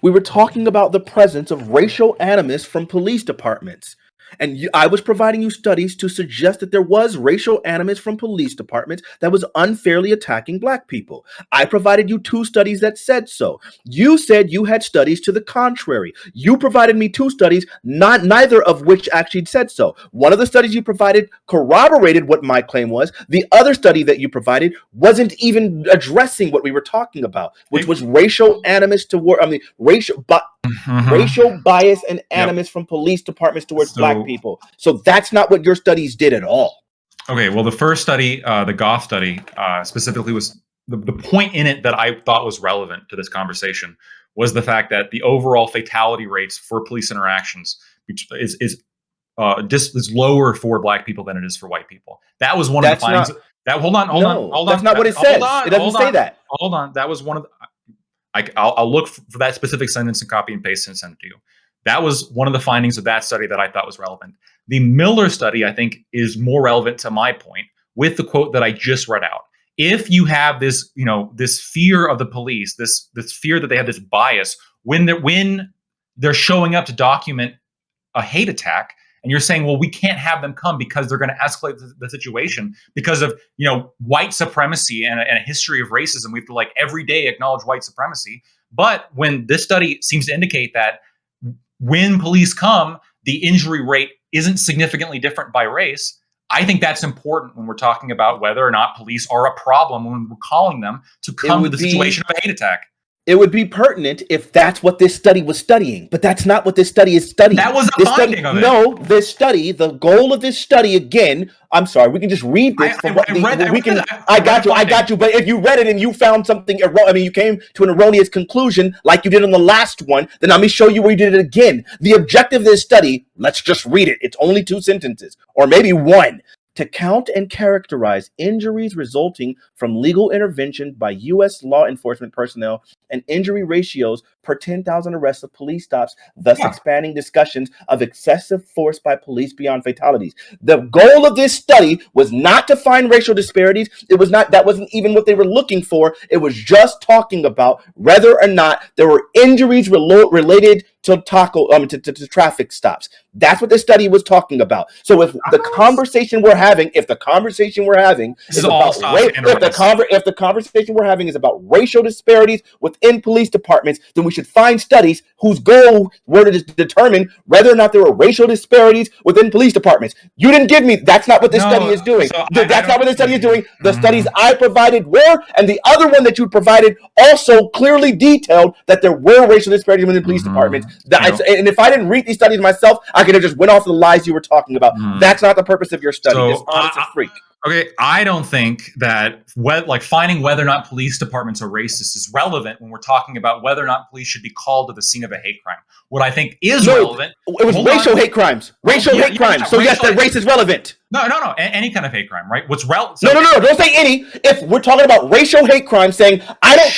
We were talking about the presence of racial animus from police departments. And I was providing you studies to suggest that there was racial animus from police departments that was unfairly attacking Black people. I provided you 2 studies that said so. You said you had studies to the contrary. You provided me 2 studies, neither of which actually said so. One of the studies you provided corroborated what my claim was. The other study that you provided wasn't even addressing what we were talking about, which was racial animus racial bias and animus from police departments towards Black people. So that's not what your studies did at all. Okay, well, the first study, the Goff study, specifically was the point in it that I thought was relevant to this conversation was the fact that the overall fatality rates for police interactions is lower for Black people than it is for white people. That was one of the findings. Hold on. That's not what it says. It doesn't say that. Hold on. That was one of the. I'll look for that specific sentence and copy and paste and send it to you. That was one of the findings of that study that I thought was relevant. The Miller study, I think, is more relevant to my point with the quote that I just read out. If you have this, this fear of the police, this fear that they have this bias when they're showing up to document a hate attack, and you're saying, well, we can't have them come because they're going to escalate the situation because of, white supremacy and a history of racism. We have to every day acknowledge white supremacy. But when this study seems to indicate that when police come, the injury rate isn't significantly different by race, I think that's important when we're talking about whether or not police are a problem when we're calling them to come to the situation of a hate attack. It would be pertinent if that's what this study was studying, but that's not what this study is studying. That was the finding of it. No, this study, the goal of this study, again, I'm sorry, we can just read this. I got you. But if you read it and you found something, you came to an erroneous conclusion like you did on the last one, then let me show you where you did it again. The objective of this study, let's just read it. It's only 2 sentences, or maybe 1. To count and characterize injuries resulting from legal intervention by U.S. law enforcement personnel and injury ratios per 10,000 arrests of police stops, thus expanding discussions of excessive force by police beyond fatalities. The goal of this study was not to find racial disparities. That wasn't even what they were looking for. It was just talking about whether or not there were injuries related to traffic stops. That's what this study was talking about. So if the conversation we're having is about racial disparities within police departments, then we should find studies whose goal were to determine whether or not there were racial disparities within police departments. You didn't give me. That's not what this study is doing. That's not what this study is doing. The studies I provided were, and the other one that you provided also clearly detailed that there were racial disparities within police departments. And if I didn't read these studies myself, I could have just went off the lies you were talking about. That's not the purpose of your study. Dishonest as freak. Okay, I don't think that finding whether or not police departments are racist is relevant when we're talking about whether or not police should be called to the scene of a hate crime. What I think is relevant. It was racial hate crimes. Racial hate crimes. So yes, that race is relevant. No. Any kind of hate crime, right? What's relevant? No. Don't say any. If we're talking about racial hate crimes, saying I don't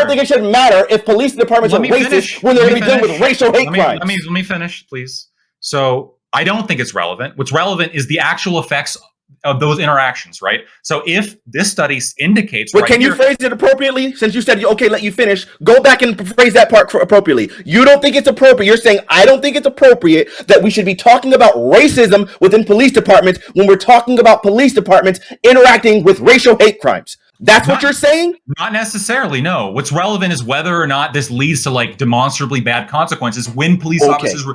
think it should matter if police departments are racist when they're going to be dealing with racial hate crimes. Let me finish, please. So I don't think it's relevant. What's relevant is the actual effects of those interactions, right? So if this study indicates, but can you phrase it appropriately? Since you said okay, let you finish. Go back and phrase that part appropriately. You don't think it's appropriate. You're saying I don't think it's appropriate that we should be talking about racism within police departments when we're talking about police departments interacting with racial hate crimes. That's what you're saying? Not necessarily, no. What's relevant is whether or not this leads to like demonstrably bad consequences when police officers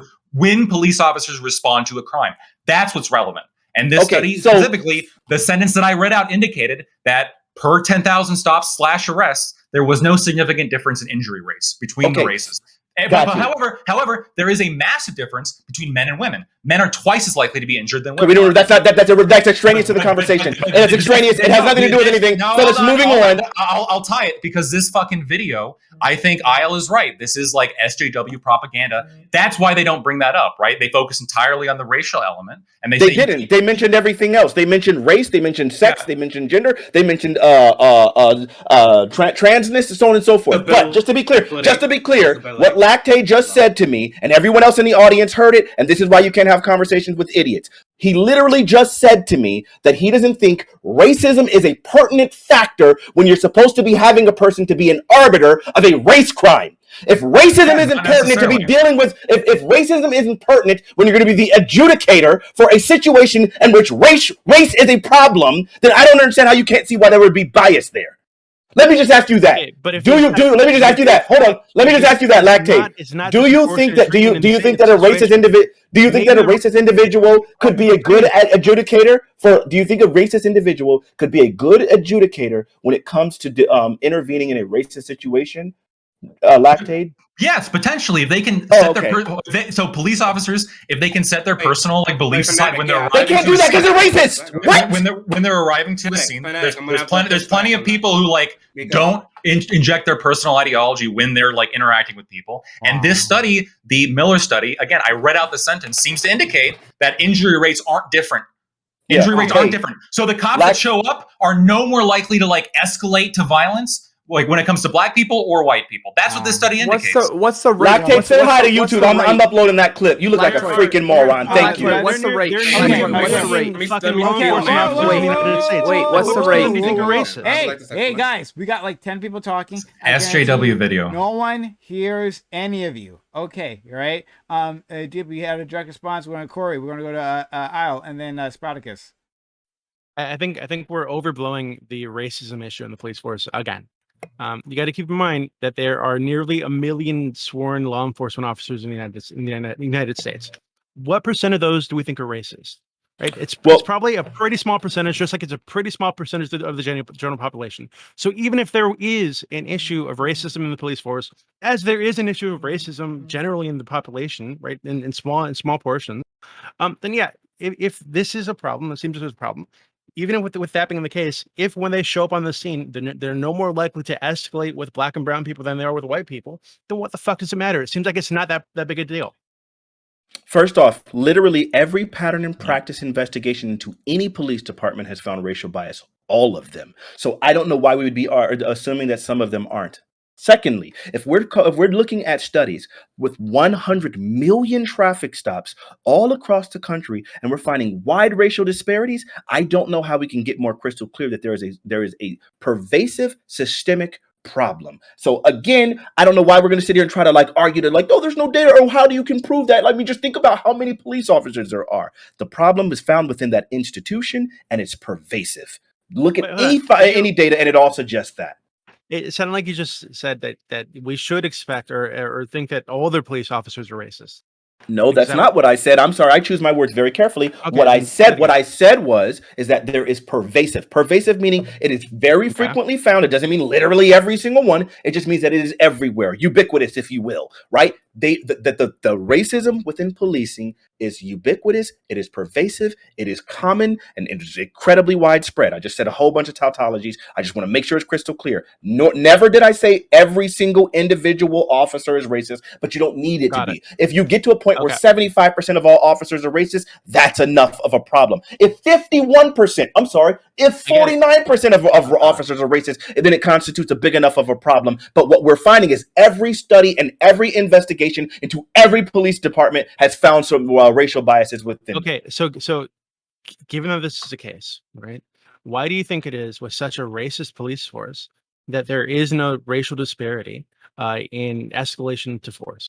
respond to a crime. That's what's relevant. And this study specifically, the sentence that I read out indicated that per 10,000 stops / arrests, there was no significant difference in injury rates between the races. However, there is a massive difference between men and women. Men are twice as likely to be injured than women. That's extraneous to the conversation. It's extraneous. It has nothing to do with anything. So let's moving on. I'll tie it because this fucking video, I think Isle is right. This is like SJW propaganda. That's why they don't bring that up, right? They focus entirely on the racial element, and they didn't. They mentioned everything else. They mentioned race. They mentioned sex. They mentioned gender. They mentioned transness, and so on and so forth. But just to be clear, what Lactate just said to me, and everyone else in the audience heard it, and this is why you can't have conversations with idiots. He literally just said to me that he doesn't think racism is a pertinent factor when you're supposed to be having a person to be an arbiter of a race crime. If racism isn't pertinent to be dealing with, if racism isn't pertinent when you're going to be the adjudicator for a situation in which race is a problem, then I don't understand how you can't see why there would be bias there. Let me just ask you that. Okay, but let me just ask you that. Hold on. Let me just ask you that, Lactate. Do you think that a racist individual could be a good adjudicator do you think a racist individual could be a good adjudicator when it comes to intervening in a racist situation? Lactate? Yes, potentially. If they can so police officers, if they can set their personal beliefs aside when they're arriving, they can't do that because they're racist. When they're arriving to the scene, there's plenty of people who don't inject their personal ideology when they're interacting with people. And this study, the Miller study, again, I read out the sentence, seems to indicate that injury rates aren't different. Injury rates aren't different. So the cops that show up are no more likely to escalate to violence when it comes to black people or white people. That's what this study indicates. What's the rate? Lactate, say hi to YouTube. I'm uploading that clip. You look like a freaking moron. Thank you. What's the rate? What's the rate? Wait, what's the rate? You think are racist? Hey guys, we got 10 people talking. SJW video. No one hears any of you. Okay, right? We had a direct response. We're going to Corey. We're going to go to Isle and then Sproutacus. I think we're overblowing the racism issue in the police force again. You got to keep in mind that there are nearly 1 million sworn law enforcement officers in the United States. What percent of those do we think are racist? Right? It's probably a pretty small percentage, just like it's a pretty small percentage of the general population. So even if there is an issue of racism in the police force, as there is an issue of racism generally in the population, right, in small portions, then yeah, if this is a problem, it seems as a problem. Even with that being the case, if when they show up on the scene, they're no more likely to escalate with black and brown people than they are with white people, then what the fuck does it matter? It seems like it's not that big a deal. First off, literally every pattern and practice investigation into any police department has found racial bias. All of them. So I don't know why we would be assuming that some of them aren't. Secondly, if we're looking at studies with 100 million traffic stops all across the country and we're finding wide racial disparities, I don't know how we can get more crystal clear that there is a pervasive systemic problem. So again, I don't know why we're going to sit here and try to argue that oh, there's no data. Oh, how do you can prove that? Let me just think about how many police officers there are. The problem is found within that institution and it's pervasive. Look at any data and it all suggests that. It sounded like you just said that we should expect or think that all their police officers are racist. No, that's not what I said. I'm sorry. I choose my words very carefully. Okay. What I said is that there is pervasive. Pervasive meaning it is very frequently found. It doesn't mean literally every single one. It just means that it is everywhere. Ubiquitous, if you will, right? the racism within policing is ubiquitous, it is pervasive, it is common, and it is incredibly widespread. I just said a whole bunch of tautologies. I just want to make sure it's crystal clear. Never did I say every single individual officer is racist, but you don't need it to be. If you get to a point where 75% of all officers are racist, that's enough of a problem. If 51%, I'm sorry, if 49% of officers are racist, then it constitutes a big enough of a problem. But what we're finding is every study and every investigation into every police department has found some racial biases within. Okay, so given that this is the case, right? Why do you think it is with such a racist police force that there is no racial disparity in escalation to force?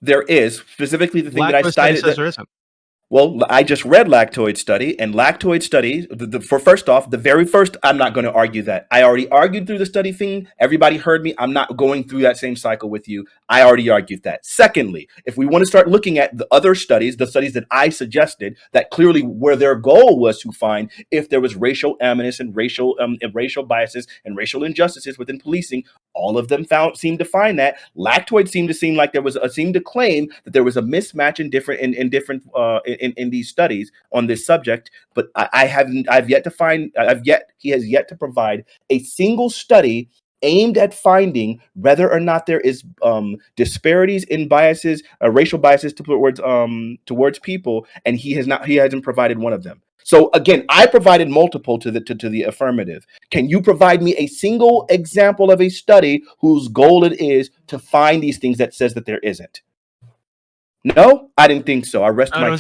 There is, specifically the thing that I cited. Says there isn't. Well, I just read lactoid study, and lactoid study, for first off, the very first, I'm not going to argue that. I already argued through the study thing. Everybody heard me. I'm not going through that same cycle with you. I already argued that. Secondly, if we want to start looking at the other studies, the studies that I suggested, that clearly where their goal was to find if there was racial animus and racial biases and racial injustices within policing, all of them seemed to find that. Lactoid seemed to claim that there was a mismatch in these studies on this subject, but he has yet to provide a single study aimed at finding whether or not there is disparities in biases, racial biases towards people, and he hasn't provided one of them. So again, I provided multiple to the affirmative. Can you provide me a single example of a study whose goal it is to find these things that says that there isn't? No, I didn't think so. I rest my case. Was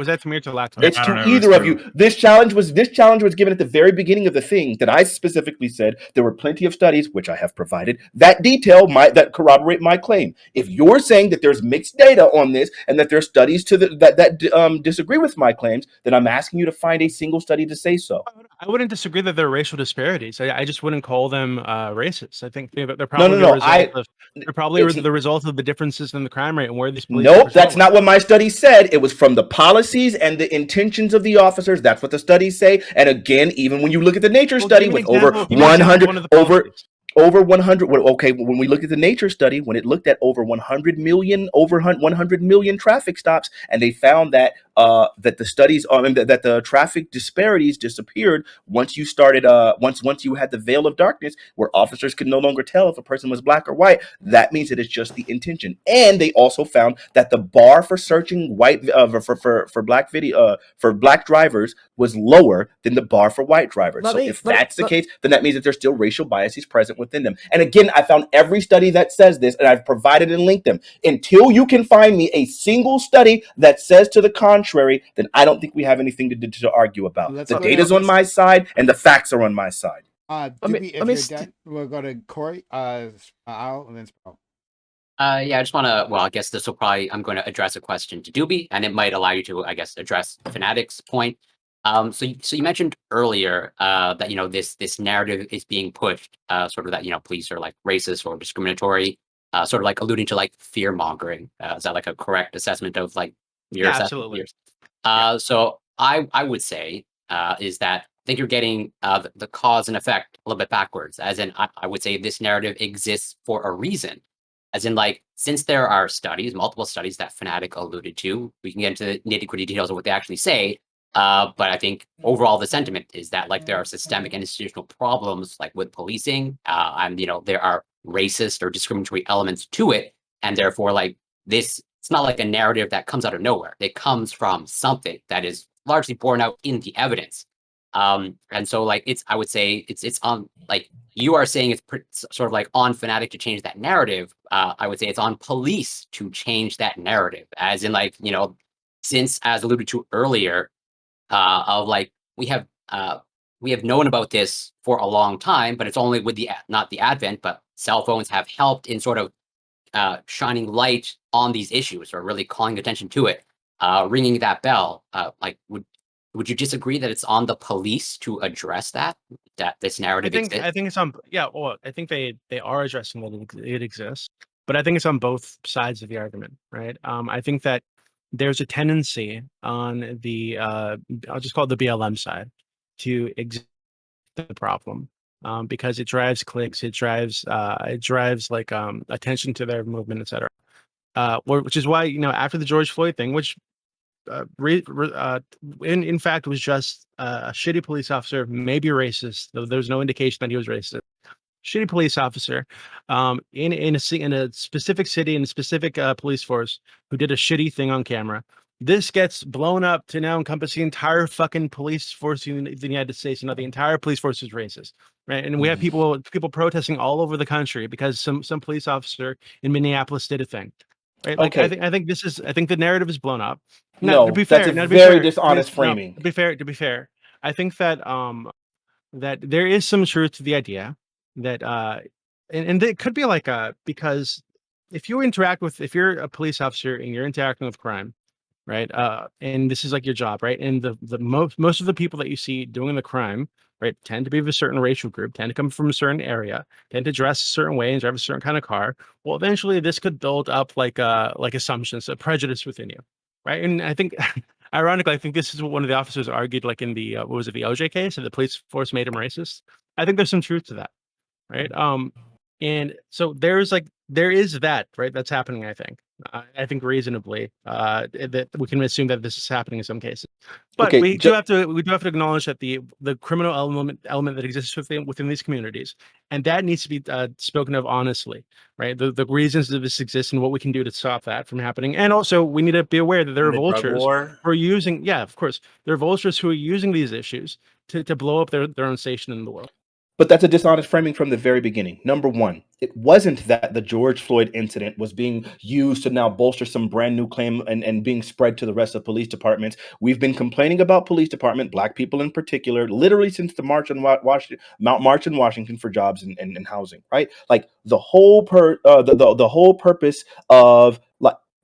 that Tamir to Lactoid? It's to either of you. This challenge was given at the very beginning of the thing that I specifically said there were plenty of studies, which I have provided, that that corroborate my claim. If you're saying that there's mixed data on this and that there's studies that disagree with my claims, then I'm asking you to find a single study to say so. I wouldn't disagree that there are racial disparities. I just wouldn't call them racist. I think they're probably the result of the differences in the crime rate and where these police. Nope, that's not what my study said. It was from the policies and the intentions of the officers. That's what the studies say. And again, even when you look at the nature study with over 100 over 100. Okay, when we look at the nature study, when it looked at over 100 million traffic stops, and they found that that the studies that the traffic disparities disappeared once you started once you had the veil of darkness where officers could no longer tell if a person was black or white. That means that it's just the intention. And they also found that the bar for searching for black drivers was lower than the bar for white drivers. So if that's the case, then that means that there's still racial biases present within them. And again, I found every study that says this, and I've provided and linked them. Until you can find me a single study that says to the contrary, then I don't think we have anything to argue about. The data's on my side, and the facts are on my side. We'll go to Corey, Al, and then Sprout. I just want to, I guess I'm going to address a question to Doobie, and it might allow you to, I guess, address Fanatic's point. So you mentioned earlier that this narrative is being pushed, sort of that police are like racist or discriminatory, sort of like alluding to like fear mongering. Is that like a correct assessment of like your assessment? Absolutely. So I would say is that I think you're getting the cause and effect a little bit backwards. As in, I would say this narrative exists for a reason. As in, like, since there are multiple studies that Fanatic alluded to, we can get into the nitty-gritty details of what they actually say. But I think overall the sentiment is that like there are systemic and institutional problems like with policing, and there are racist or discriminatory elements to it, and therefore like this, it's not like a narrative that comes out of nowhere. It comes from something that is largely borne out in the evidence. And so like I would say it's on, like you are saying it's sort of like on Fanatic to change that narrative. I would say it's on police to change that narrative, as in like since, as alluded to earlier, of like we have known about this for a long time, but it's only with not the advent, but cell phones have helped in sort of shining light on these issues or really calling attention to it, ringing that bell. Like would you disagree that it's on the police to address that this narrative exists? I think it's on. Yeah, well, I think they are addressing that it exists, but I think it's on both sides of the argument, right? I think that there's a tendency on the I'll just call it the BLM side to exist the problem because it drives clicks, it drives like attention to their movement, etc. which is why after the George Floyd thing, which in fact was just a shitty police officer, maybe racist, though there's no indication that he was racist. Shitty police officer in a specific city, in a specific police force, who did a shitty thing on camera. This gets blown up to now encompass the entire fucking police force in the United States. The entire police force is racist, right? And we have people protesting all over the country because some police officer in Minneapolis did a thing, right? Like, Okay. I think the narrative is blown up. No, to be that's fair, a very dishonest framing. To be fair, I think that that there is some truth to the idea that and it could be like because if you're a police officer and you're interacting with crime, right? And this is like your job, right? And the most of the people that you see doing the crime, right, tend to be of a certain racial group, tend to come from a certain area, tend to dress a certain way and drive a certain kind of car. Well, eventually this could build up like assumptions, a prejudice within you, right? And I think ironically, I think this is what one of the officers argued, like in the what was it, the OJ case, that the police force made him racist. I think there's some truth to that, right? And so there is that, right, that's happening. I think reasonably that we can assume that this is happening in some cases, but Okay, we do have to acknowledge that the criminal element that exists within these communities, and that needs to be spoken of honestly, right? The reasons that this exists and what we can do to stop that from happening, and also we need to be aware that there are vultures who are using, of course, there are vultures who are using these issues to blow up their own station in the world. But that's a dishonest framing from the very beginning. Number one, it wasn't that the George Floyd incident was being used to now bolster some brand new claim and being spread to the rest of police departments. We've been complaining about police department, Black people in particular, literally since the March in Washington for jobs and housing, right? Like the whole the whole purpose of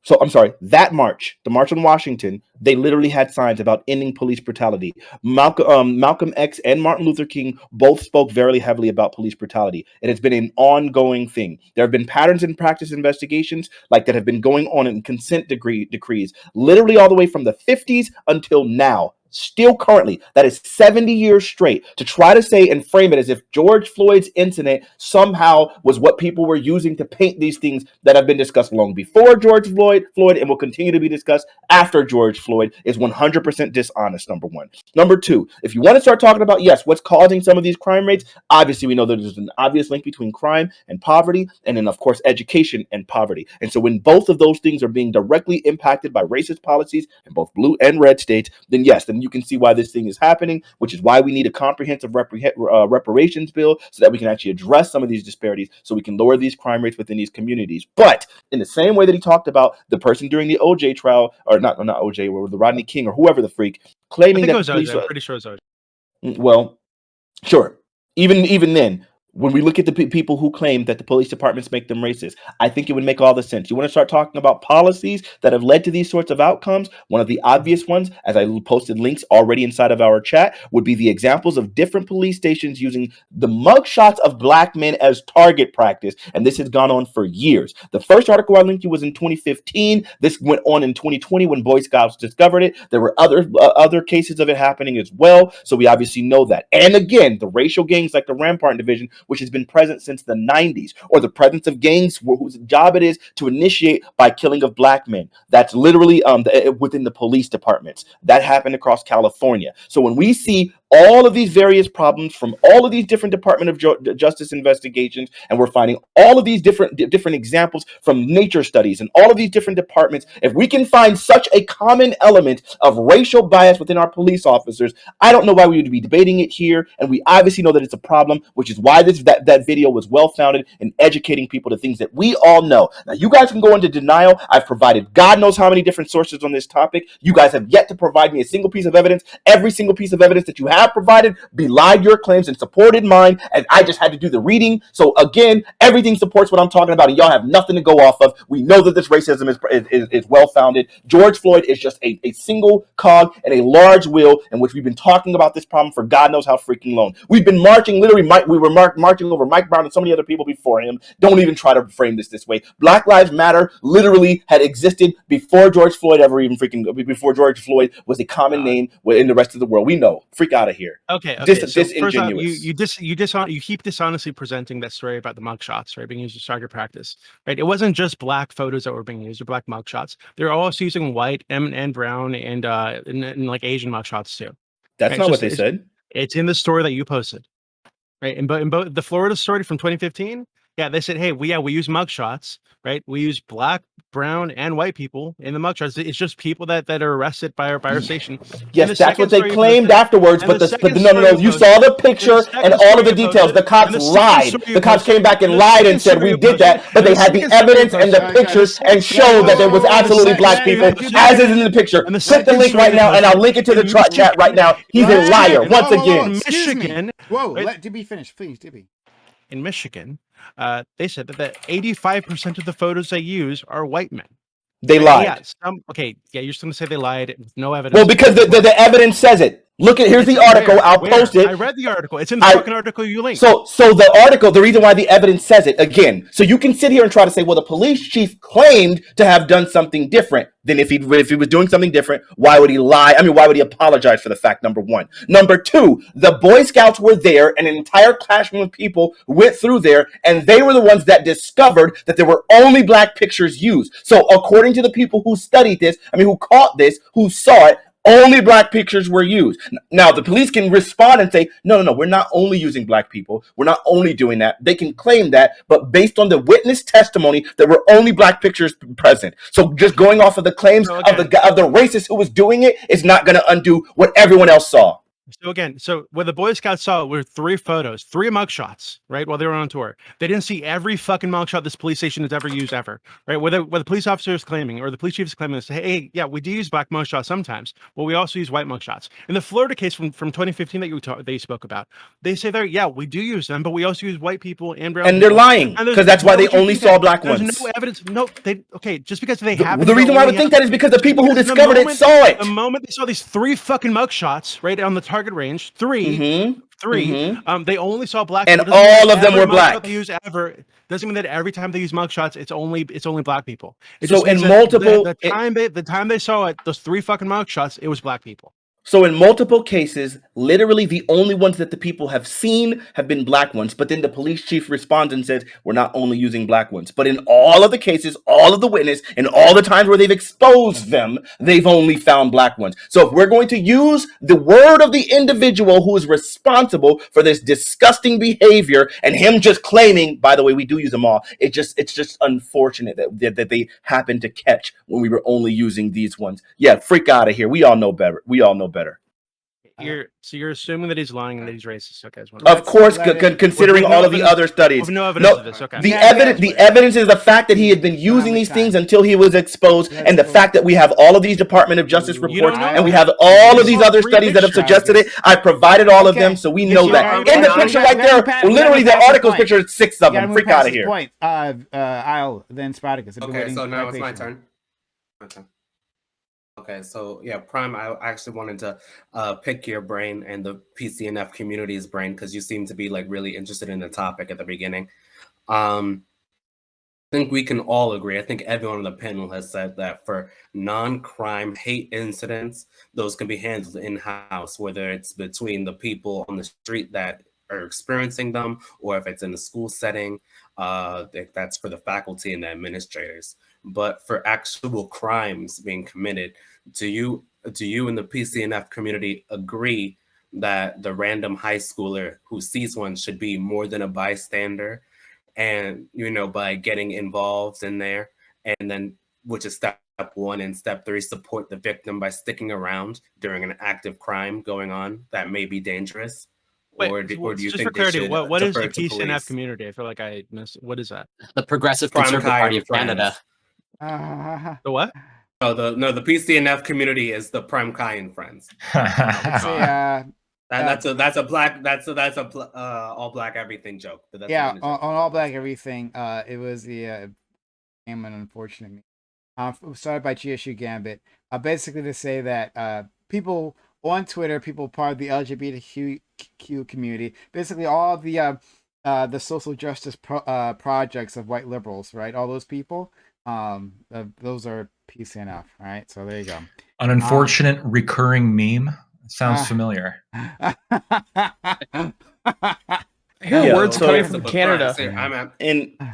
so I'm sorry, that march, the March on Washington, they literally had signs about ending police brutality. Malcolm X and Martin Luther King both spoke very heavily about police brutality. It has been an ongoing thing. There have been patterns and practice investigations like that have been going on in consent decrees, literally all the way from the 50s until now. Still currently, that is 70 years straight, to try to say and frame it as if George Floyd's incident somehow was what people were using to paint these things that have been discussed long before George Floyd and will continue to be discussed after George Floyd is 100% dishonest, number one. Number two, if you want to start talking about, yes, what's causing some of these crime rates, obviously we know that there's an obvious link between crime and poverty, and then, of course, education and poverty. And so when both of those things are being directly impacted by racist policies in both blue and red states, then yes, then you can see why this thing is happening, which is why we need a comprehensive reparations bill so that we can actually address some of these disparities so we can lower these crime rates within these communities. But in the same way that he talked about the person during the OJ trial, or not OJ, or the Rodney King or whoever the freak, claiming that OJ. I'm pretty sure it's OJ. Well, sure. Even then, when we look at the people who claim that the police departments make them racist, I think it would make all the sense. You want to start talking about policies that have led to these sorts of outcomes? One of the obvious ones, as I posted links already inside of our chat, would be the examples of different police stations using the mugshots of Black men as target practice. And this has gone on for years. The first article I linked you was in 2015. This went on in 2020 when Boy Scouts discovered it. There were other cases of it happening as well. So we obviously know that. And again, the racial gangs like the Rampart Division, which has been present since the 90s, or the presence of gangs whose job it is to initiate by killing of Black men. That's literally within the police departments. That happened across California. So when we see all of these various problems from all of these different Department of Justice investigations, and we're finding all of these different examples from nature studies and all of these different departments, if we can find such a common element of racial bias within our police officers, I don't know why we would be debating it here. And we obviously know that it's a problem, which is why that video was well founded in educating people to things that we all know. Now, you guys can go into denial. I've provided God knows how many different sources on this topic. You guys have yet to provide me a single piece of evidence. Every single piece of evidence that you have provided belied your claims and supported mine, and I just had to do the reading. So again, everything supports what I'm talking about, and y'all have nothing to go off of. We know that this racism is well founded. George Floyd is just a single cog in a large wheel in which we've been talking about this problem for God knows how freaking long. We've been marching, literally, we were marching over Mike Brown and so many other people before him. Don't even try to frame this way. Black Lives Matter literally had existed before George Floyd before George Floyd was a common name in the rest of the world. We know. Freak out of of here. Okay. So first off, you keep dishonestly presenting that story about the mugshots, right, being used as target practice, right? It wasn't just black photos that were being used or black mugshots. They're also using white and brown and like Asian mugshots too. That's right? not what they said. It's in the story that you posted, right? In both the Florida story from 2015. Yeah, they said, hey, we use mugshots, right? We use black, brown, and white people in the mugshots. It's just people that are arrested by our station. Yes, that's what they claimed afterwards. But no, you saw the picture and all of the details. The cops lied. The cops came back and lied and said we did that, but they had the evidence and the pictures and showed that there was absolutely black people, as is in the picture. Click the link right now, and I'll link it to the chat right now. He's a liar once again. Michigan. Whoa, let Dibby finish, please, Dibby. In Michigan, they said that 85% of the photos they use are white men. They lied. You're just going to say they lied with no evidence. Well, because the evidence says it. Look at here's the article. I'll post it. I read the article. It's in the fucking article you linked. So the article, the reason why the evidence says it again. So you can sit here and try to say, well, the police chief claimed to have done something different. Then if he was doing something different, why would he lie? I mean, why would he apologize for the fact? Number one. Number two, the Boy Scouts were there, and an entire classroom of people went through there, and they were the ones that discovered that there were only black pictures used. So according to the people who studied this, who caught this, who saw it, only black pictures were used. Now, the police can respond and say, no, we're not only using black people. We're not only doing that. They can claim that, but based on the witness testimony, there were only black pictures present. So just going off of the claims of the racist who was doing it is not going to undo what everyone else saw. So what the Boy Scouts saw were 3 photos, 3 mugshots, right, while they were on tour. They didn't see every fucking mugshot this police station has ever used ever, right? Where the police officer is claiming, or the police chief is claiming, say, hey, yeah, we do use black mugshots sometimes, but we also use white mugshots. In the Florida case from 2015 that you spoke about, they say there, yeah, we do use them, but we also use white people and brown and people. They're lying, because that's why they only saw black ones. There's no evidence. No, just because they have the reason why I would think that is because the people who discovered it saw it. The moment they saw these 3 fucking mugshots, right, on the target range, 3, they only saw black, and all of them were black. They use ever doesn't mean that every time they use mugshots, it's only black people. So in multiple, the time they saw it, those 3 fucking mugshots, it was black people. So in multiple cases, literally the only ones that the people have seen have been black ones. But then the police chief responds and says, we're not only using black ones. But in all of the cases, all of the witness, and all the times where they've exposed them, they've only found black ones. So if we're going to use the word of the individual who is responsible for this disgusting behavior and him just claiming, by the way, we do use them all. It's just unfortunate that they happen to catch when we were only using these ones. Yeah, freak out of here. We all know better. Better. You're assuming that he's lying and that he's racist. Okay, of course, considering all of the other studies. No evidence of this. Okay. The evidence is the fact that he had been using these things until he was exposed, and the fact that we have all of these Department of Justice reports, and we have all of these other studies that have suggested it. I provided all of them, so we know that. In the picture right there, literally the article's picture is 6 of them. Freak out of here. I'll then Spartacus. Okay, so now it's my turn. Okay, so yeah, Prime, I actually wanted to pick your brain and the PCNF community's brain because you seem to be like really interested in the topic at the beginning. I think we can all agree. I think everyone on the panel has said that for non-crime hate incidents, those can be handled in-house, whether it's between the people on the street that are experiencing them, or if it's in the school setting, that's for the faculty and the administrators. But for actual crimes being committed, do you in the PCNF community agree that the random high schooler who sees one should be more than a bystander, and by getting involved in there, and then which is step 1, and step 3, support the victim by sticking around during an active crime going on that may be dangerous? Wait, or do you just think for clarity, what is the PCNF community? I feel like I missed. What is that? The Progressive Conservative Party of Canada. The what? The PCNF community is the PrimeCayes friends. That's a all black everything joke. But that's on all black everything. It was the an unfortunate started by GSU Gambit. Basically to say that people on Twitter, people part of the LGBTQ community, basically all the social justice projects of white liberals, right? All those people, those are PCNF, right? So there you go. An unfortunate recurring meme. Sounds familiar. I hear Yeah, words so- coming Race from of a Canada. crime. I'm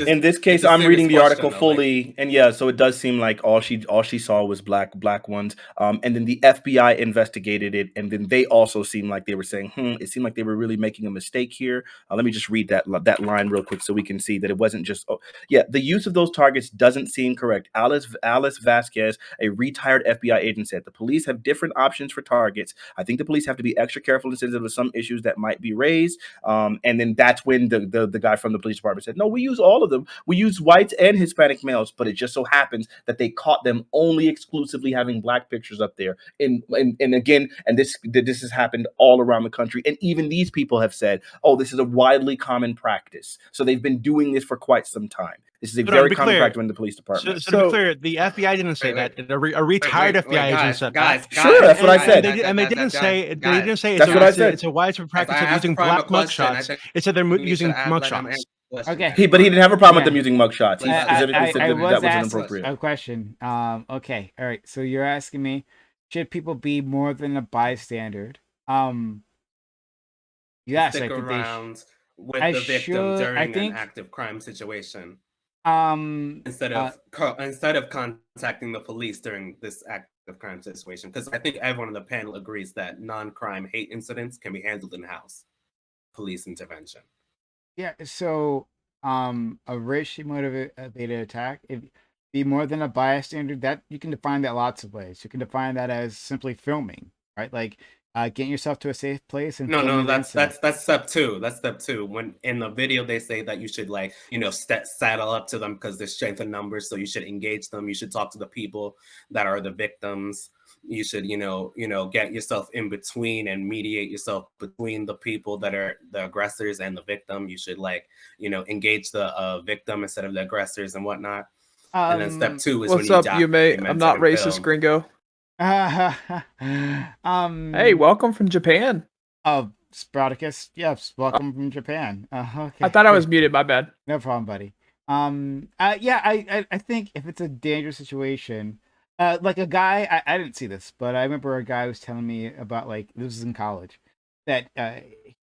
In this case, it's a I'm serious reading the article question, though, like- fully, and yeah, so it does seem like all she saw was black ones. And then the FBI investigated it, and then they also seemed like they were saying, it seemed like they were really making a mistake here. Let me just read that line real quick so we can see that it wasn't just the use of those targets doesn't seem correct. Alice Vasquez, a retired FBI agent, said the police have different options for targets. I think the police have to be extra careful and sensitive to some issues that might be raised. And then that's when the guy from the police department said, no, we use all of them. We use whites and Hispanic males, but it just so happens that they caught them only exclusively having black pictures up there. And again, and this has happened all around the country. And even these people have said, oh, this is a widely common practice. So they've been doing this for quite some time. This is a But very to be common clear- practice in the police department. So to be clear, the FBI didn't say Wait, that. A retired FBI agent said that. Sure, that's what I said. And they didn't say. They didn't say That's what I said. It's a widespread practice I of asked using Prime a black question, I mugshots. think It said they're you using should let him mugshots. answer the question. Okay. But he didn't have a problem with Yeah. them using mugshots. He specifically said I that was that was asked inappropriate. a question. Okay. All right. So you're asking me, should people be more than a bystander? Yes, Stick I think around with I the victim should- I during think- an active crime situation instead instead of contacting the police during this active crime situation. Because I think everyone on the panel agrees that non-crime hate incidents can be handled in-house police intervention. Yeah, so a racially motivated attack, if be more than a bystander, that you can define that lots of ways. You can define that as simply filming, right? Like getting yourself to a safe place and No, filming the that's incident. step two. That's step two. When in the video they say that you should saddle up to them because there's strength in numbers, so you should engage them. You should talk to the people that are the victims. You should get yourself in between and mediate yourself between the people that are the aggressors and the victim. You should engage the victim instead of the aggressors and whatnot. And then step two is What's when up, you mate? document I'm it not and racist, film. gringo. Hey, welcome from Japan. Oh, Sproutacus, yes, welcome from Japan. Okay. I thought I was muted. My bad. No problem, buddy. I think if it's a dangerous situation, like a guy, I didn't see this, but I remember a guy was telling me about, like, this was in college, that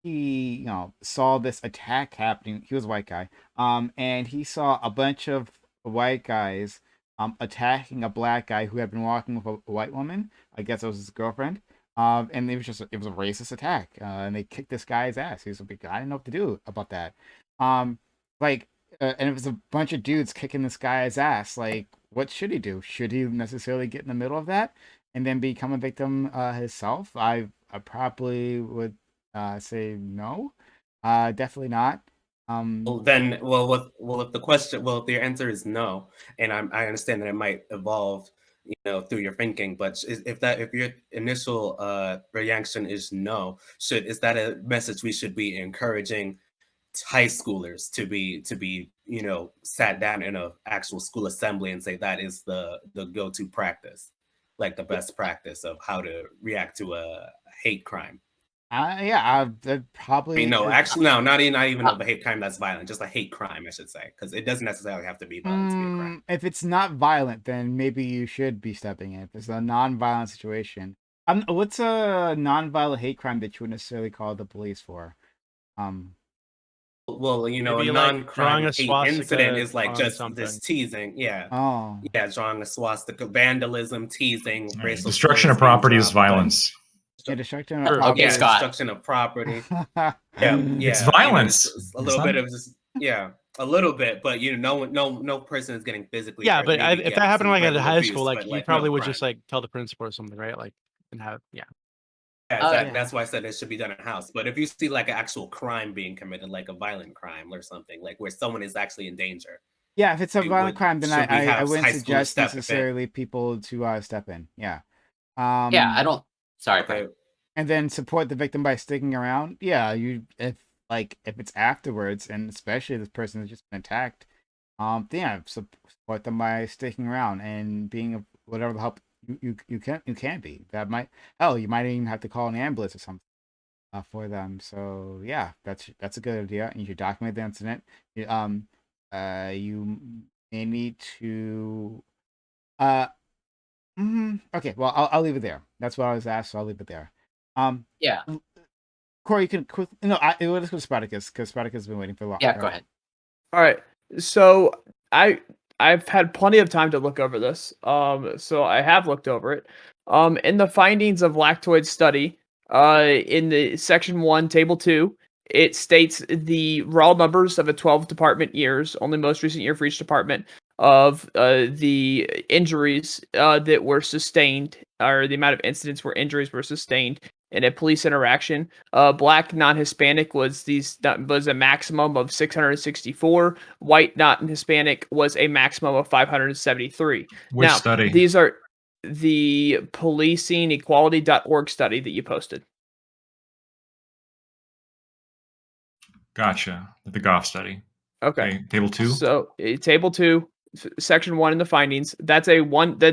he saw this attack happening. He was a white guy, and he saw a bunch of white guys attacking a black guy who had been walking with a white woman. I guess it was his girlfriend. And it was a racist attack. And they kicked this guy's ass. He was a big guy. I didn't know what to do about that. And it was a bunch of dudes kicking this guy's ass. Like, what should he do? Should he necessarily get in the middle of that and then become a victim himself? I probably would say no. Definitely not. If the answer is no, and I understand that it might evolve, through your thinking, but if your initial reaction is no, is that a message we should be encouraging high schoolers to be sat down in a actual school assembly and say that is the go-to practice, like the best practice of how to react to a hate crime? Probably. Actually, no, not even a hate crime that's violent, just a hate crime, I should say, because it doesn't necessarily have to be violent to be a crime. If it's not violent, then maybe you should be stepping in. If it's a non-violent situation, what's a non-violent hate crime that you would necessarily call the police for? Well, Maybe, a like, non-crime drawing a hate swastika incident is like on just something. this teasing, Oh, yeah, drawing a swastika, vandalism, teasing, Right. racial Destruction of slurs being property is dropped, but- violence. yeah, destruction Sure, of okay, property. Scott. destruction of property. Yeah, It's violence. It's a little bit of just a little bit, but no person is getting physically. Yeah, hurt. but Maybe, if that happened some like at verbal high abuse, school, like but, you probably no would crime. just like tell the principal or something, right? Like and have Yeah, Yeah. that's why I said it should be done in house. But if you see like an actual crime being committed, like a violent crime or something, like where someone is actually in danger, yeah. If it's a We violent would- crime, then should we I have wouldn't high schoolers suggest step in? necessarily people to step in. Yeah. Yeah, I don't. Sorry, okay, Frank. And then support the victim by sticking around. Yeah, if it's afterwards, and especially this person has just been attacked, support them by sticking around and being whatever the help you can be. That you might even have to call an ambulance or something for them. So yeah, that's a good idea. You should document the incident. You may need to okay, well, I'll leave it there. That's what I was asked, so I'll leave it there. Yeah. Corey, you can no. Let's go to Spartacus because Spartacus has been waiting for a while. Yeah. Go ahead. All right. So I've had plenty of time to look over this. So I have looked over it. In the findings of Lactoid's study, in the section 1, table 2, it states the raw numbers of the 12 department years, only most recent year for each department, of the injuries that were sustained, or the amount of incidents where injuries were sustained in a police interaction. Black non-Hispanic was a maximum of 664. White non-Hispanic was a maximum of 573. Which now, study? These are the policingequality.org study that you posted. Gotcha. The Goff study. Okay. Table 2. So table 2, section 1 in the findings. That's a one to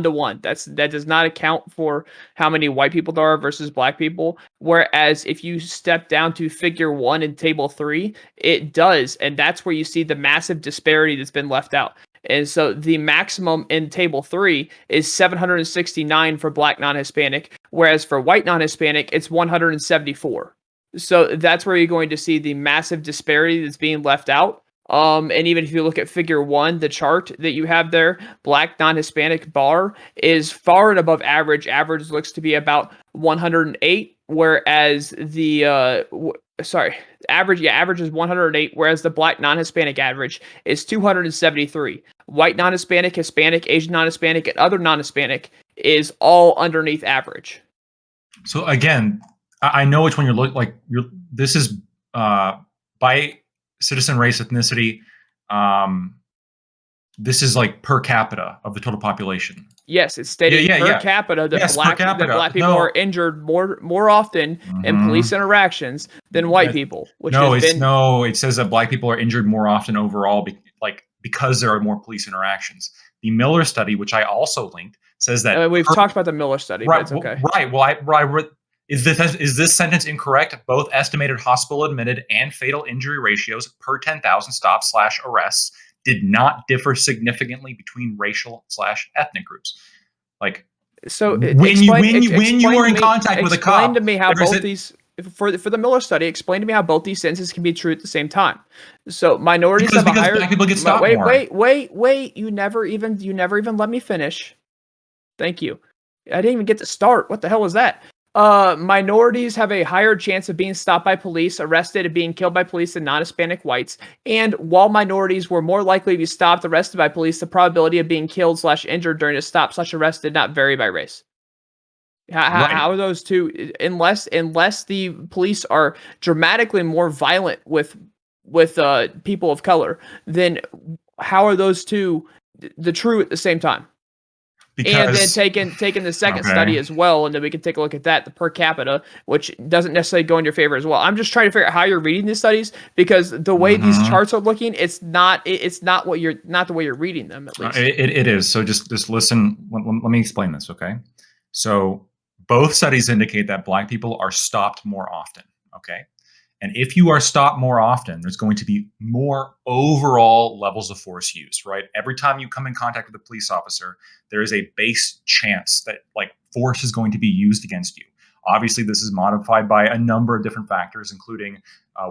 one. That does not account for how many white people there are versus black people. Whereas if you step down to figure 1 in table 3, it does, and that's where you see the massive disparity that's been left out. And so the maximum in table 3 is 769 for black non-Hispanic, whereas for white non-Hispanic, it's 174. So that's where you're going to see the massive disparity that's being left out. And even if you look at figure 1, the chart that you have there, black non-Hispanic bar is far and above average. Average looks to be about 108, whereas the average is 108, whereas the black non-Hispanic average is 273. White non-Hispanic, Hispanic, Asian non-Hispanic, and other non-Hispanic is all underneath average. So again, I know which one you're looking like. This is by citizen race ethnicity. This is like per capita of the total population. Yes, it's stated per capita that black people are injured more often in police interactions than white people. It says that black people are injured more often overall, because there are more police interactions. The Miller study, which I also linked, says that we've talked about the Miller study, but it's okay. Right. Well, is this sentence incorrect? Both estimated hospital admitted and fatal injury ratios per 10,000 stops/arrests did not differ significantly between racial/ethnic groups. So when you were in contact with a cop, explain to me how both these for the Miller study. Explain to me how both these sentences can be true at the same time. So minorities have a higher. Black people get stopped more. Wait! You never even let me finish. Thank you. I didn't even get to start. What the hell was that? Minorities have a higher chance of being stopped by police, arrested, and being killed by police than non-Hispanic whites. And while minorities were more likely to be stopped, arrested by police, the probability of being killed/injured during a stop/arrest did not vary by race. How are those two? Unless the police are dramatically more violent with people of color, then how are those two the true at the same time? And then taking the second study as well, and then we can take a look at that, the per capita, which doesn't necessarily go in your favor as well. I'm just trying to figure out how you're reading these studies, because the way these charts are looking, it's not the way you're reading them, at least. It is. So just listen. Let me explain this, okay? So both studies indicate that black people are stopped more often, okay? And if you are stopped more often, there's going to be more overall levels of force used, right? Every time you come in contact with a police officer, there is a base chance that force is going to be used against you. Obviously, this is modified by a number of different factors, including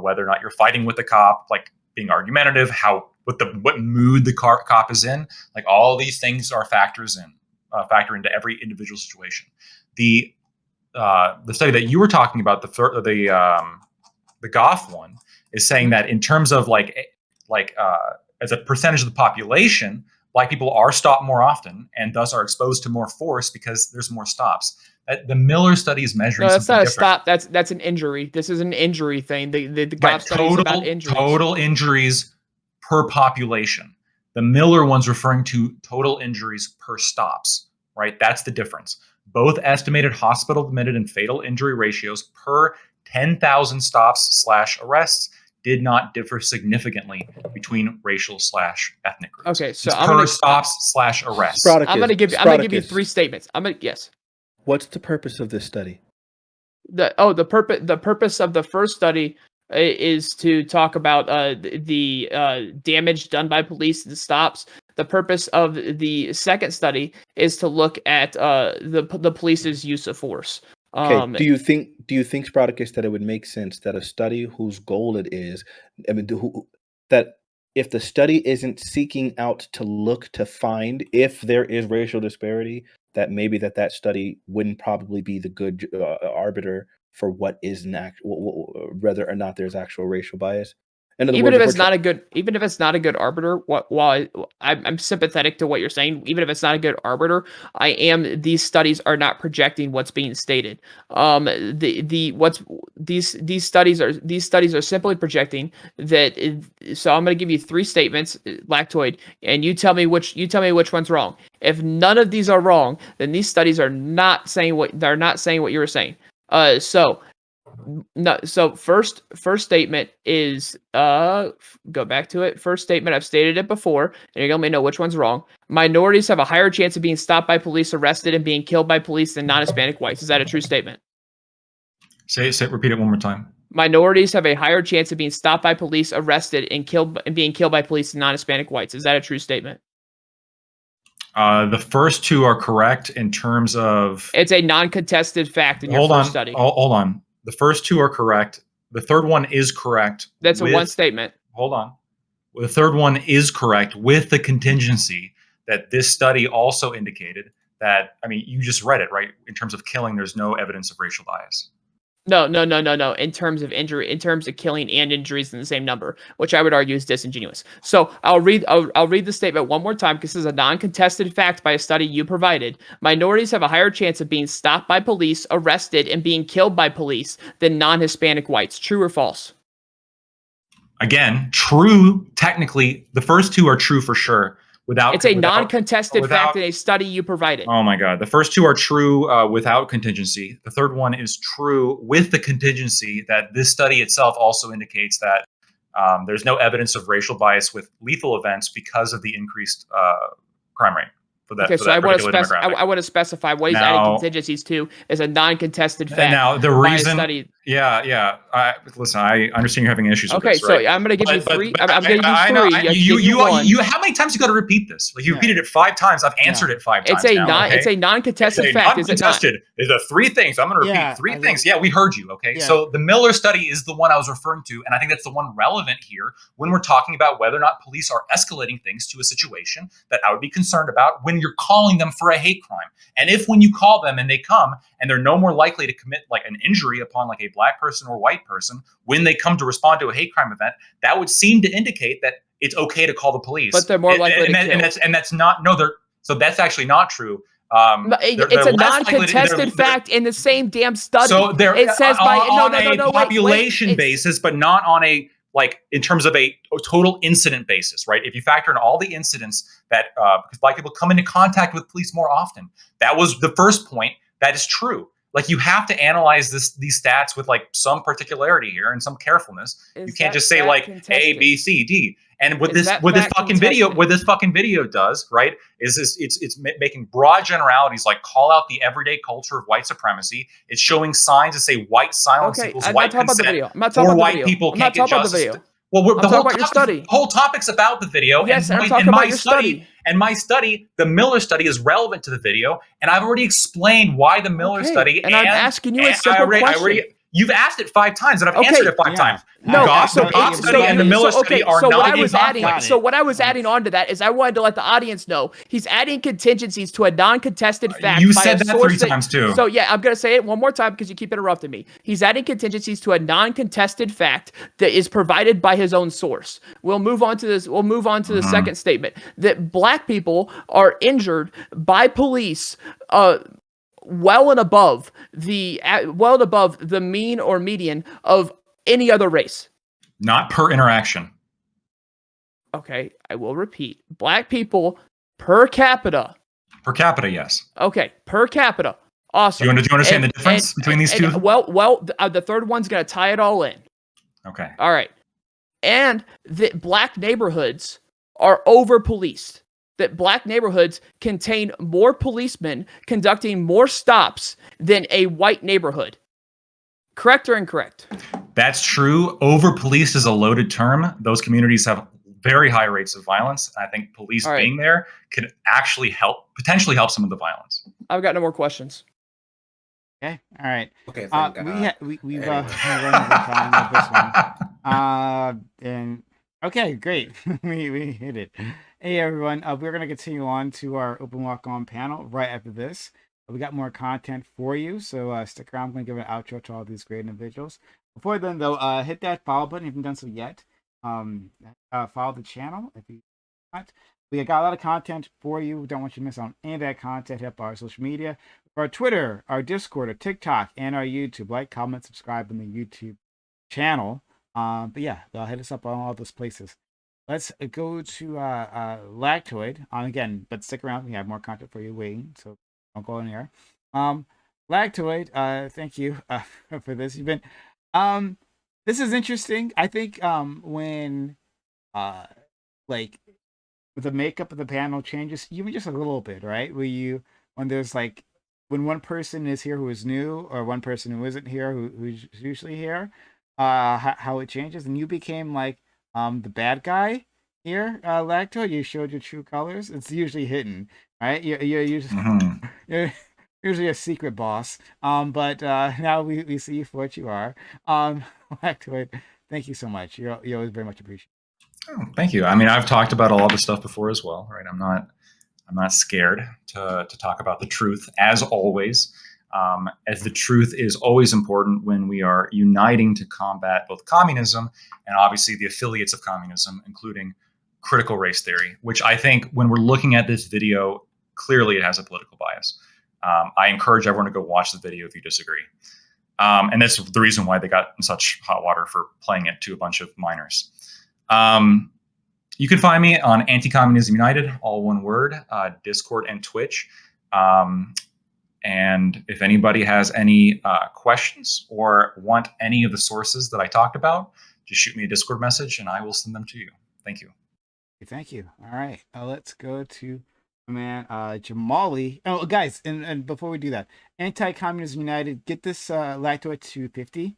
whether or not you're fighting with the cop, being argumentative, what mood the cop is in. All these things are factor into every individual situation. The study that you were talking about, the Goff one, is saying that in terms of as a percentage of the population, black people are stopped more often and thus are exposed to more force because there's more stops. The Miller study is measuring. No, that's not a different. stop. That's an injury. This is an injury thing. The Goff study is about injuries. Total injuries per population. The Miller one's referring to total injuries per stops. Right, that's the difference. Both estimated hospital admitted and fatal injury ratios per 10,000 stops/arrests did not differ significantly between racial/ethnic groups. Okay, so per stops/arrests. I'm gonna give you three statements. Yes. What's the purpose of this study? The purpose of the first study is to talk about the damage done by police and stops. The purpose of the second study is to look at the police's use of force. Okay. Do you think Sproutacus, that it would make sense that a study whose goal it is, I mean, that if the study isn't seeking out to look to find if there is racial disparity, that maybe that study wouldn't probably be the good arbiter for what is whether or not there's actual racial bias? In other even words, if it's not a good arbiter, while I'm sympathetic to what you're saying, even if it's not a good arbiter, these studies are not projecting what's being stated. These studies are simply projecting that. So I'm going to give you 3 statements, Lactoid, and you tell me which one's wrong. If none of these are wrong, then these studies are not saying what you were saying. So first statement is go back to it. First statement, I've stated it before, and you're gonna let me know which one's wrong. Minorities have a higher chance of being stopped by police, arrested, and being killed by police than non-Hispanic whites. Is that a true statement? Repeat it one more time. Minorities have a higher chance of being stopped by police, arrested, and being killed by police than non-Hispanic whites. Is that a true statement? The first 2 are correct in terms of. It's a non-contested fact in your first study. Hold on. The first 2 are correct. The third one is correct. That's a one statement. Hold on. The third one is correct with the contingency that this study also indicated that, I mean, you just read it, right? In terms of killing, there's no evidence of racial bias. No. In terms of injury, in terms of killing and injuries in the same number, which I would argue is disingenuous. So I'll read the statement one more time because this is a non-contested fact by a study you provided. Minorities have a higher chance of being stopped by police, arrested, and being killed by police than non-Hispanic whites. True or false? Again, true. Technically, the first 2 are true for sure. It's a non-contested fact in a study you provided. Oh my God. The first 2 are true without contingency. The third one is true with the contingency that this study itself also indicates that there's no evidence of racial bias with lethal events because of the increased crime rate. I want to specify what he's adding contingencies to is a non-contested fact. Now the reason, listen, I understand you're having issues. Okay, with this, so right? I'm going to give you 3. I'm going to give you 3. You how many times you got to repeat this? Like you repeated it 5 times. I've answered it 5 times. It's a non-contested fact. Is it not? There's 3 things. I'm going to repeat 3 things. Yeah, we heard you. Okay, so the Miller study is the one I was referring to, and I think that's the one relevant here when we're talking about whether or not police are escalating things to a situation that I would be concerned about when you're calling them for a hate crime. And if when you call them and they come and they're no more likely to commit like an injury upon like a black person or white person when they come to respond to a hate crime event, that would seem to indicate that it's okay to call the police. But they're more likely to kill. And that's not, so that's actually not true. It's a non-contested fact in the same damn study. So it says on a population basis, but not on a, like in terms of a total incident basis, right? If you factor in all the incidents that, because black people come into contact with police more often, that was the first point. That is true. Like you have to analyze these stats with like some particularti here and some carefulness. You can't just say like A, B, C, D. And what this fucking video does, right, is it's making broad generalities like call out the everyday culture of white supremacy. It's showing signs to say white silence equals white consent. I'm not talking about white people can't get justice. Well, the whole topic's about the video. Yes, and I'm talking about your study. And my study, the Miller study, is relevant to the video, and I've already explained why the Miller study. And I'm asking you a simple question. You've asked it 5 times, and I've answered it 5 times. No, the Goff study and the Miller study are not in conflict. So what I was adding on to that is I wanted to let the audience know he's adding contingencies to a non-contested fact. You said that 3 times too. So yeah, I'm going to say it one more time because you keep interrupting me. He's adding contingencies to a non-contested fact that is provided by his own source. We'll move on to this. We'll move on to the second statement that black people are injured by police. Well above the mean or median of any other race. Not per interaction. Okay, I will repeat. Black people per capita. Per capita, yes. Okay, per capita. Awesome. Do you understand the difference between these two? The third one's going to tie it all in. Okay. All right. And that black neighborhoods are over-policed. That black neighborhoods contain more policemen conducting more stops than a white neighborhood. Correct or incorrect? That's true. Over-police is a loaded term. Those communities have very high rates of violence. I think police being there could actually potentially help some of the violence. I've got no more questions. Okay. All right. Okay, thank God. We've Anyway. run over time with this one. And okay, great. we hit it. Hey everyone, we're gonna continue on to our open walk on panel right after this. We got more content for you, so stick around. I'm gonna give an outro to all these great individuals. Before then, though, hit that follow button if you haven't done so yet. Follow the channel if you want. We got a lot of content for you. Don't want you to miss on any of that content. Hit up our social media, our Twitter, our Discord, our TikTok, and our YouTube. Like, comment, subscribe on the YouTube channel. But yeah, hit us up on all those places. Let's go to Lactoid. Again, but stick around. We have more content for you waiting, so don't go in there. Lactoid, thank you for this. You've been this is interesting. I think when like the makeup of the panel changes even just a little bit, right? When there's like when one person is here who is new, or one person who isn't here who's usually here, how it changes, and you became like the bad guy here, Lacto. You showed your true colors. It's usually hidden, right? You're usually you're usually a secret boss. But now we see you for what you are. Lacto, thank you so much. You're always very much appreciated. Oh, thank you. I mean, I've talked about all this stuff before as well, right? I'm not scared to talk about the truth, as always. As the truth is always important when we are uniting to combat both communism and obviously the affiliates of communism, including critical race theory, which I think when we're looking at this video, clearly it has a political bias. I encourage everyone to go watch the video if you disagree. And that's the reason why they got in such hot water for playing it to a bunch of minors. You can find me on Anti-Communism United, all one word, Discord and Twitch. And if anybody has any questions or want any of the sources that I talked about, just shoot me a Discord message and I will send them to you. Thank you. Thank you. All right. Let's go to man Jamali. Oh, guys, and before we do that, Anti-Communism United, get this Lactoid to 50.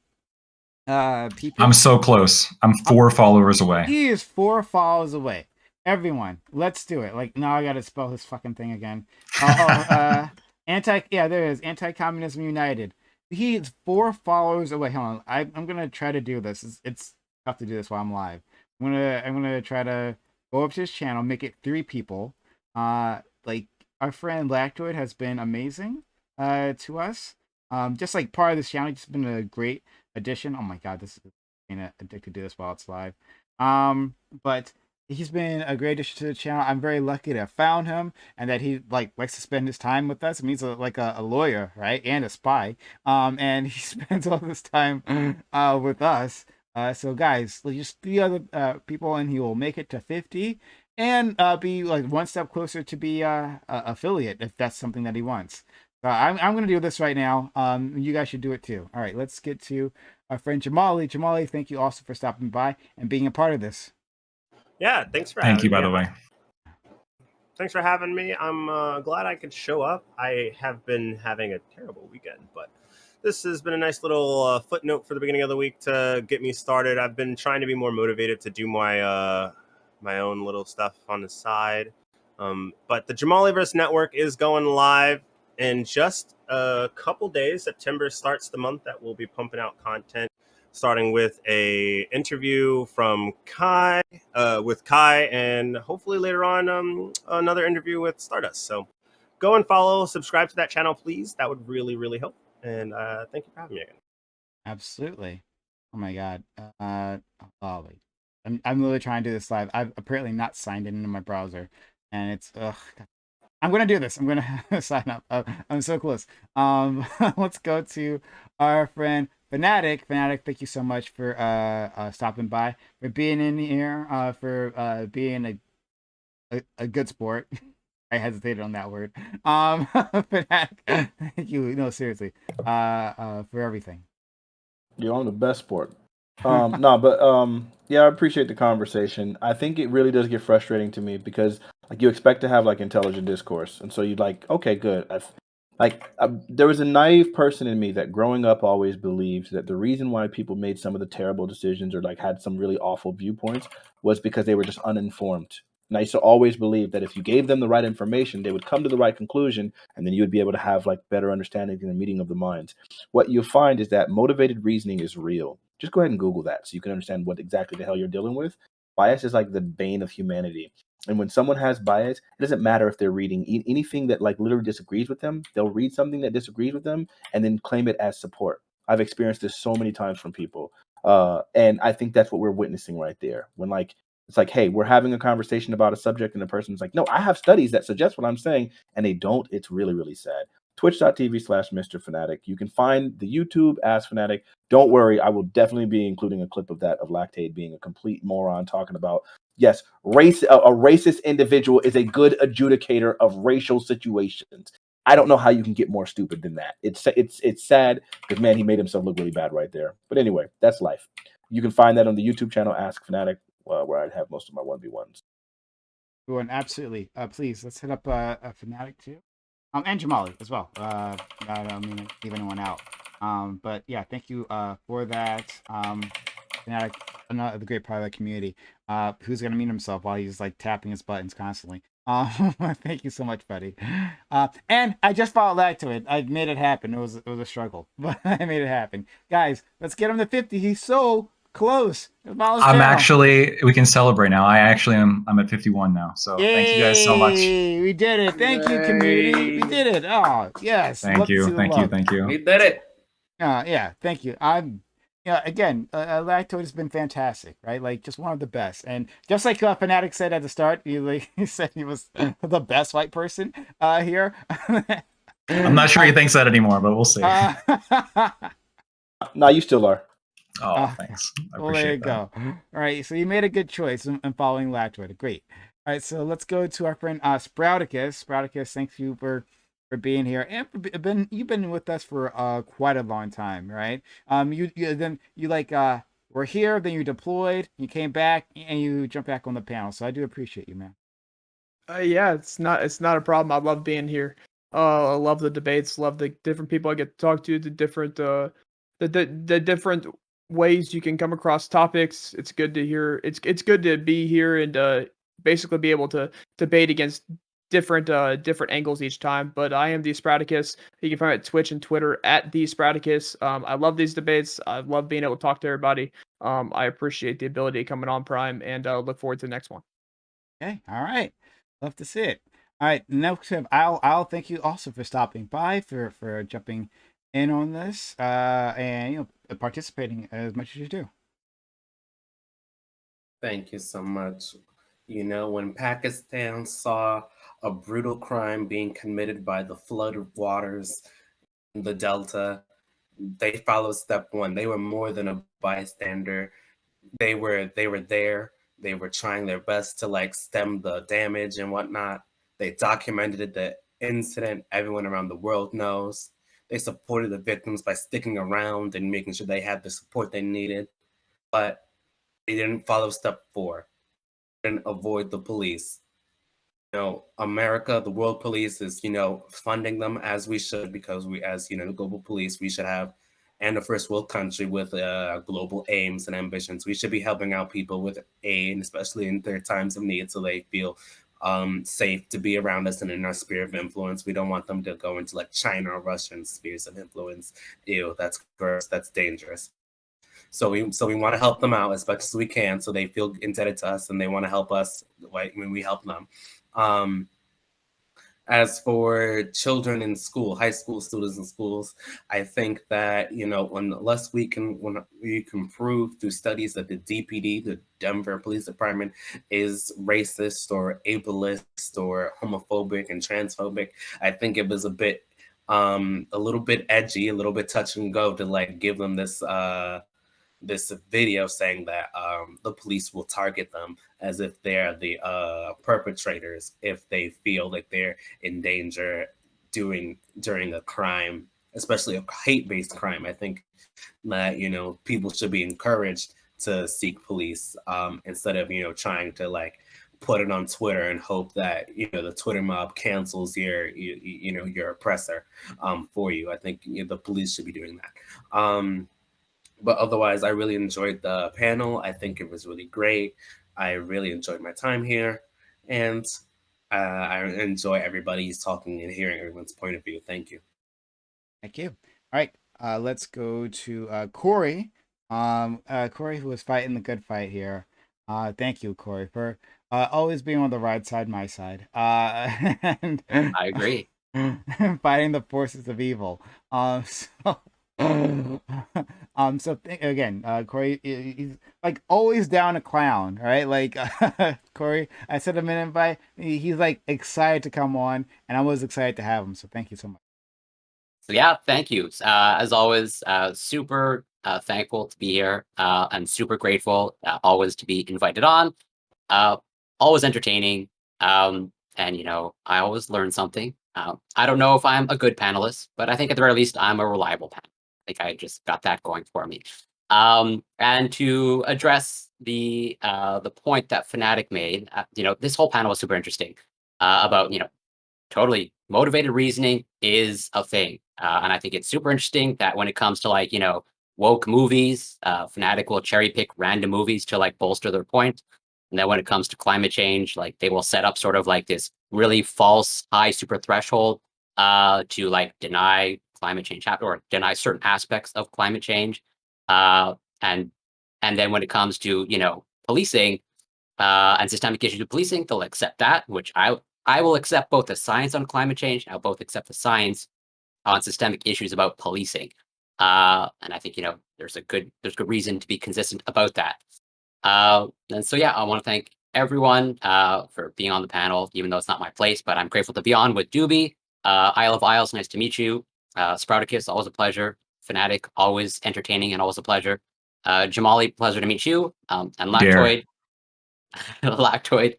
People. I'm so close. I'm 4 followers away. He is 4 followers away. Everyone, let's do it. Like, now I gotta spell this fucking thing again. There it is. Anti-Communism United. He is 4 followers away. Hold on. I'm gonna try to do this. It's tough to do this while I'm live. I'm gonna try to go up to his channel, make it 3 people. Like, our friend Lactoid has been amazing to us. Just like part of this channel, it's been a great addition. Oh my god, this is addicted to this while it's live. But he's been a great addition to the channel. I'm very lucky to have found him, and that he likes to spend his time with us. I mean, he's like a lawyer, right, and a spy. And he spends all this time with us. So guys, just 3 other people, and he will make it to 50, and be like 1 step closer to be a affiliate if that's something that he wants. I'm going to do this right now. You guys should do it too. All right, let's get to our friend Jamali. Jamali, thank you also for stopping by and being a part of this. Yeah, thanks for having me. Thank you, by the way. Thanks for having me. I'm glad I could show up. I have been having a terrible weekend, but this has been a nice little footnote for the beginning of the week to get me started. I've been trying to be more motivated to do my my own little stuff on the side. But the Jamaliverse Network is going live in just a couple days. September starts the month that we'll be pumping out content, starting with a interview from Kai, and hopefully later on another interview with Stardust. So go and follow, subscribe to that channel, please. That would really, really help. And thank you for having me again. Absolutely. Oh my god. Wait. I'm literally trying to do this live. I've apparently not signed in into my browser, and it's I'm gonna do this. I'm gonna sign up. I'm so close. Let's go to our friend Fanatic. Fanatic, thank you so much for stopping by, for being in here, for being a good sport. I hesitated on that word. Fanatic, thank you. No, seriously, for everything. Yo, I'm the best sport. Yeah, I appreciate the conversation. I think it really does get frustrating to me because like you expect to have like intelligent discourse, and so you're like, okay, good. Like there was a naive person in me that growing up always believed that the reason why people made some of the terrible decisions or like had some really awful viewpoints was because they were just uninformed. And I used to always believe that if you gave them the right information, they would come to the right conclusion, and then you would be able to have like better understanding and a meeting of the minds. What you'll find is that motivated reasoning is real. Just go ahead and Google that so you can understand what exactly the hell you're dealing with. Bias is like the bane of humanity. And when someone has bias, it doesn't matter if they're reading anything that like literally disagrees with them. They'll read something that disagrees with them and then claim it as support. I've experienced this so many times from people. And I think that's what we're witnessing right there. When like, it's like, hey, we're having a conversation about a subject and the person's like, no, I have studies that suggest what I'm saying. And they don't. It's really, really sad. Twitch.tv/Mr. Fanatic. You can find the YouTube Ask Fanatic. Don't worry, I will definitely be including a clip of that of Lactate being a complete moron talking about, yes, a racist individual is a good adjudicator of racial situations. I don't know how you can get more stupid than that. It's sad because, man, he made himself look really bad right there. But anyway, that's life. You can find that on the YouTube channel Ask Fanatic, where I have most of my 1v1s. Absolutely. Please, let's hit up a Fanatic too. And Jamali as well. I don't mean to leave anyone out. But yeah, thank you for that. Fanatic, another the great part of the community, who's gonna mute himself while he's like tapping his buttons constantly. Thank you so much, buddy. And I just followed that to it. I made it happen. It was a struggle, but I made it happen. Guys, let's get him to 50. He's so close. We can celebrate now. I'm at 51 now. So Yay! Thank you guys so much. We did it. Thank you, community. We did it. Oh, yes. Thank you. We did it. Yeah, thank you. Again, Lactoid has been fantastic, right? Like, just one of the best. And just like Fanatic said at the start, he said he was the best white person here. I'm not sure he thinks that anymore, but we'll see. No, you still are. Oh, thanks. I appreciate there you that. go. All right, so you made a good choice in following Lactoid. Great. All right, so let's go to our friend Sprouticus. Sprouticus, thank you for being here, and you've been with us for quite a long time, right? You were here, then you deployed, you came back, and you jumped back on the panel. So I do appreciate you, man. Yeah, it's not a problem. I love being here. I love the debates, love the different people I get to talk to, the different the different ways you can come across topics. It's good to hear. It's good to be here and basically be able to debate against different angles each time. But I am the Sprouticus. You can find me at Twitch and Twitter at the Sprouticus. I love these debates. I love being able to talk to everybody. I appreciate the ability coming on Prime and look forward to the next one. Okay, all right, love to see it. All right, next I'll thank you also for stopping by, for jumping in on this, and participating as much as you do. Thank you so much. When Pakistan saw a brutal crime being committed by the flooded waters in the Delta, they followed step one. They were more than a bystander. They were there. They were trying their best to stem the damage and whatnot. They documented the incident. Everyone around the world knows. They supported the victims by sticking around and making sure they had the support they needed. But they didn't follow step four. They didn't avoid the police. America, the world police is, funding them as we should, because we, as, the global police, we should have, and a first world country with global aims and ambitions. We should be helping out people with aid, especially in their times of need, so they feel safe to be around us and in our sphere of influence. We don't want them to go into China or Russian spheres of influence. Ew, that's gross, that's dangerous. So we want to help them out as much as we can, so they feel indebted to us and they want to help us when we help them. As for children in school, high school students in schools, I think that, unless we can prove through studies that the DPD, the Denver Police Department, is racist or ableist or homophobic and transphobic, I think it was a little bit edgy, a little bit touch and go to give them this video saying that the police will target them as if they're the perpetrators if they feel like they're in danger during a crime, especially a hate-based crime. I think that people should be encouraged to seek police instead of trying to put it on Twitter and hope that the Twitter mob cancels your oppressor for you. I think the police should be doing that. But otherwise, I really enjoyed the panel. I think it was really great. I really enjoyed my time here, and I enjoy everybody's talking and hearing everyone's point of view. Thank you. Thank you. All right, let's go to Corey. Corey, who was fighting the good fight here. Thank you, Corey, for always being on the right side, my side. And I agree. fighting the forces of evil. Again, Corey, he's like always down a clown, right? Like Corey, I sent him an invite. He's like excited to come on, and I was excited to have him. So thank you so much. So yeah, thank you. As always, super thankful to be here. I'm super grateful always to be invited on. Always entertaining. And I always learn something. I don't know if I'm a good panelist, but I think at the very least I'm a reliable panelist. I think I just got that going for me. And to address the point that Fnatic made, this whole panel was super interesting about totally motivated reasoning is a thing, and I think it's super interesting that when it comes to woke movies, Fnatic will cherry pick random movies to bolster their point. And then when it comes to climate change, they will set up sort of this really false high super threshold to deny climate change or deny certain aspects of climate change. And then when it comes to policing and systemic issues of policing, they'll accept that, which I will accept both the science on climate change. I'll both accept the science on systemic issues about policing. And I think there's good reason to be consistent about that. And so yeah, I want to thank everyone for being on the panel, even though it's not my place, but I'm grateful to be on with Doobie. Isle of Isles, nice to meet you. Sprouticus, always a pleasure. Fnatic, always entertaining and always a pleasure. Jamali, pleasure to meet you. And Lactoid, Lactoid.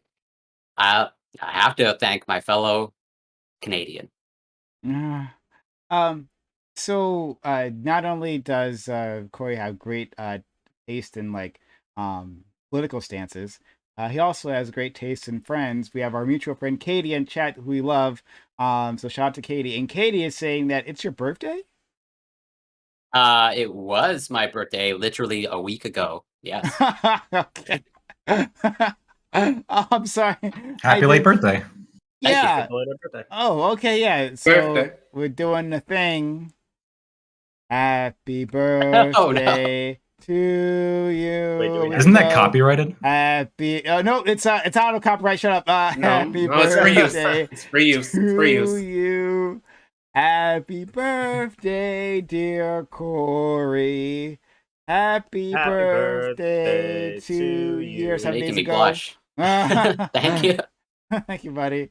I have to thank my fellow Canadian. So not only does Corey have great taste in political stances, he also has great taste in friends. We have our mutual friend Katie in chat who we love. So shout out to Katie. And Katie is saying that it's your birthday? It was my birthday literally a week ago. Yes. Okay. I'm sorry. Happy late birthday. Yeah. Oh, okay, yeah. So we're doing the thing. Happy birthday to you. Wait, isn't that copyrighted? Happy. Oh no, it's out of copyright. Shut up. Happy birthday. It's for use. It's for use. To you. Happy birthday, dear Corey. Happy birthday to you. 7 days me ago. Blush. Thank you. Thank you, buddy.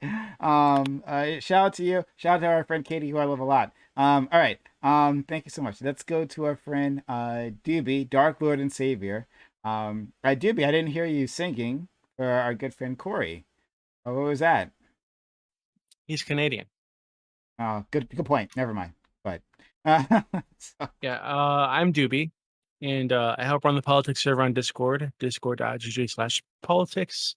Shout out to you. Shout out to our friend Katie, who I love a lot. All right. Thank you so much. Let's go to our friend Doobie, Dark Lord and Savior. Doobie, I didn't hear you singing for our good friend Corey. What was that? He's Canadian. Oh, good point. Never mind. But I'm Doobie, and I help run the politics server on Discord, discord.gg/politics.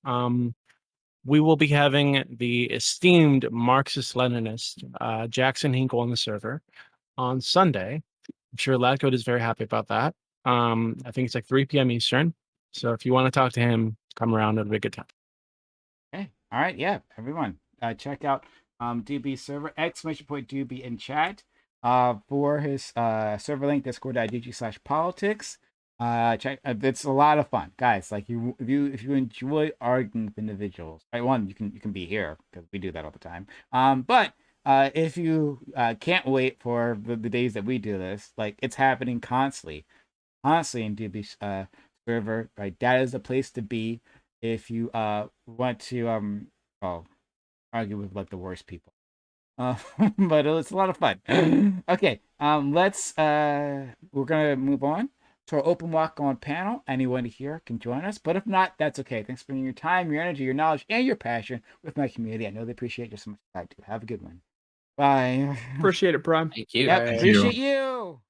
We will be having the esteemed Marxist-Leninist Jackson Hinkle on the server on Sunday. I'm sure Latcode is very happy about that. I think it's 3 p.m. Eastern. So if you want to talk to him, come around. It'll be a good time. Okay. All right. Yeah, everyone. Check out Doobie's server, !Doobie in chat for his server link, discord.gg/politics. Check. It's a lot of fun, guys. If you enjoy arguing with individuals, right? One, you can be here because we do that all the time. But if you can't wait for the days that we do this, it's happening constantly in Doobie's server. Right, that is the place to be if you want to argue with the worst people. But it's a lot of fun. Okay, we're gonna move on to our open walk on panel. Anyone here can join us, but if not, that's okay. Thanks for spending your time, your energy, your knowledge, and your passion with my community. I know they appreciate just so much as I do. Have a good one. Bye. Appreciate it, Prime. Thank you. Yep, appreciate you.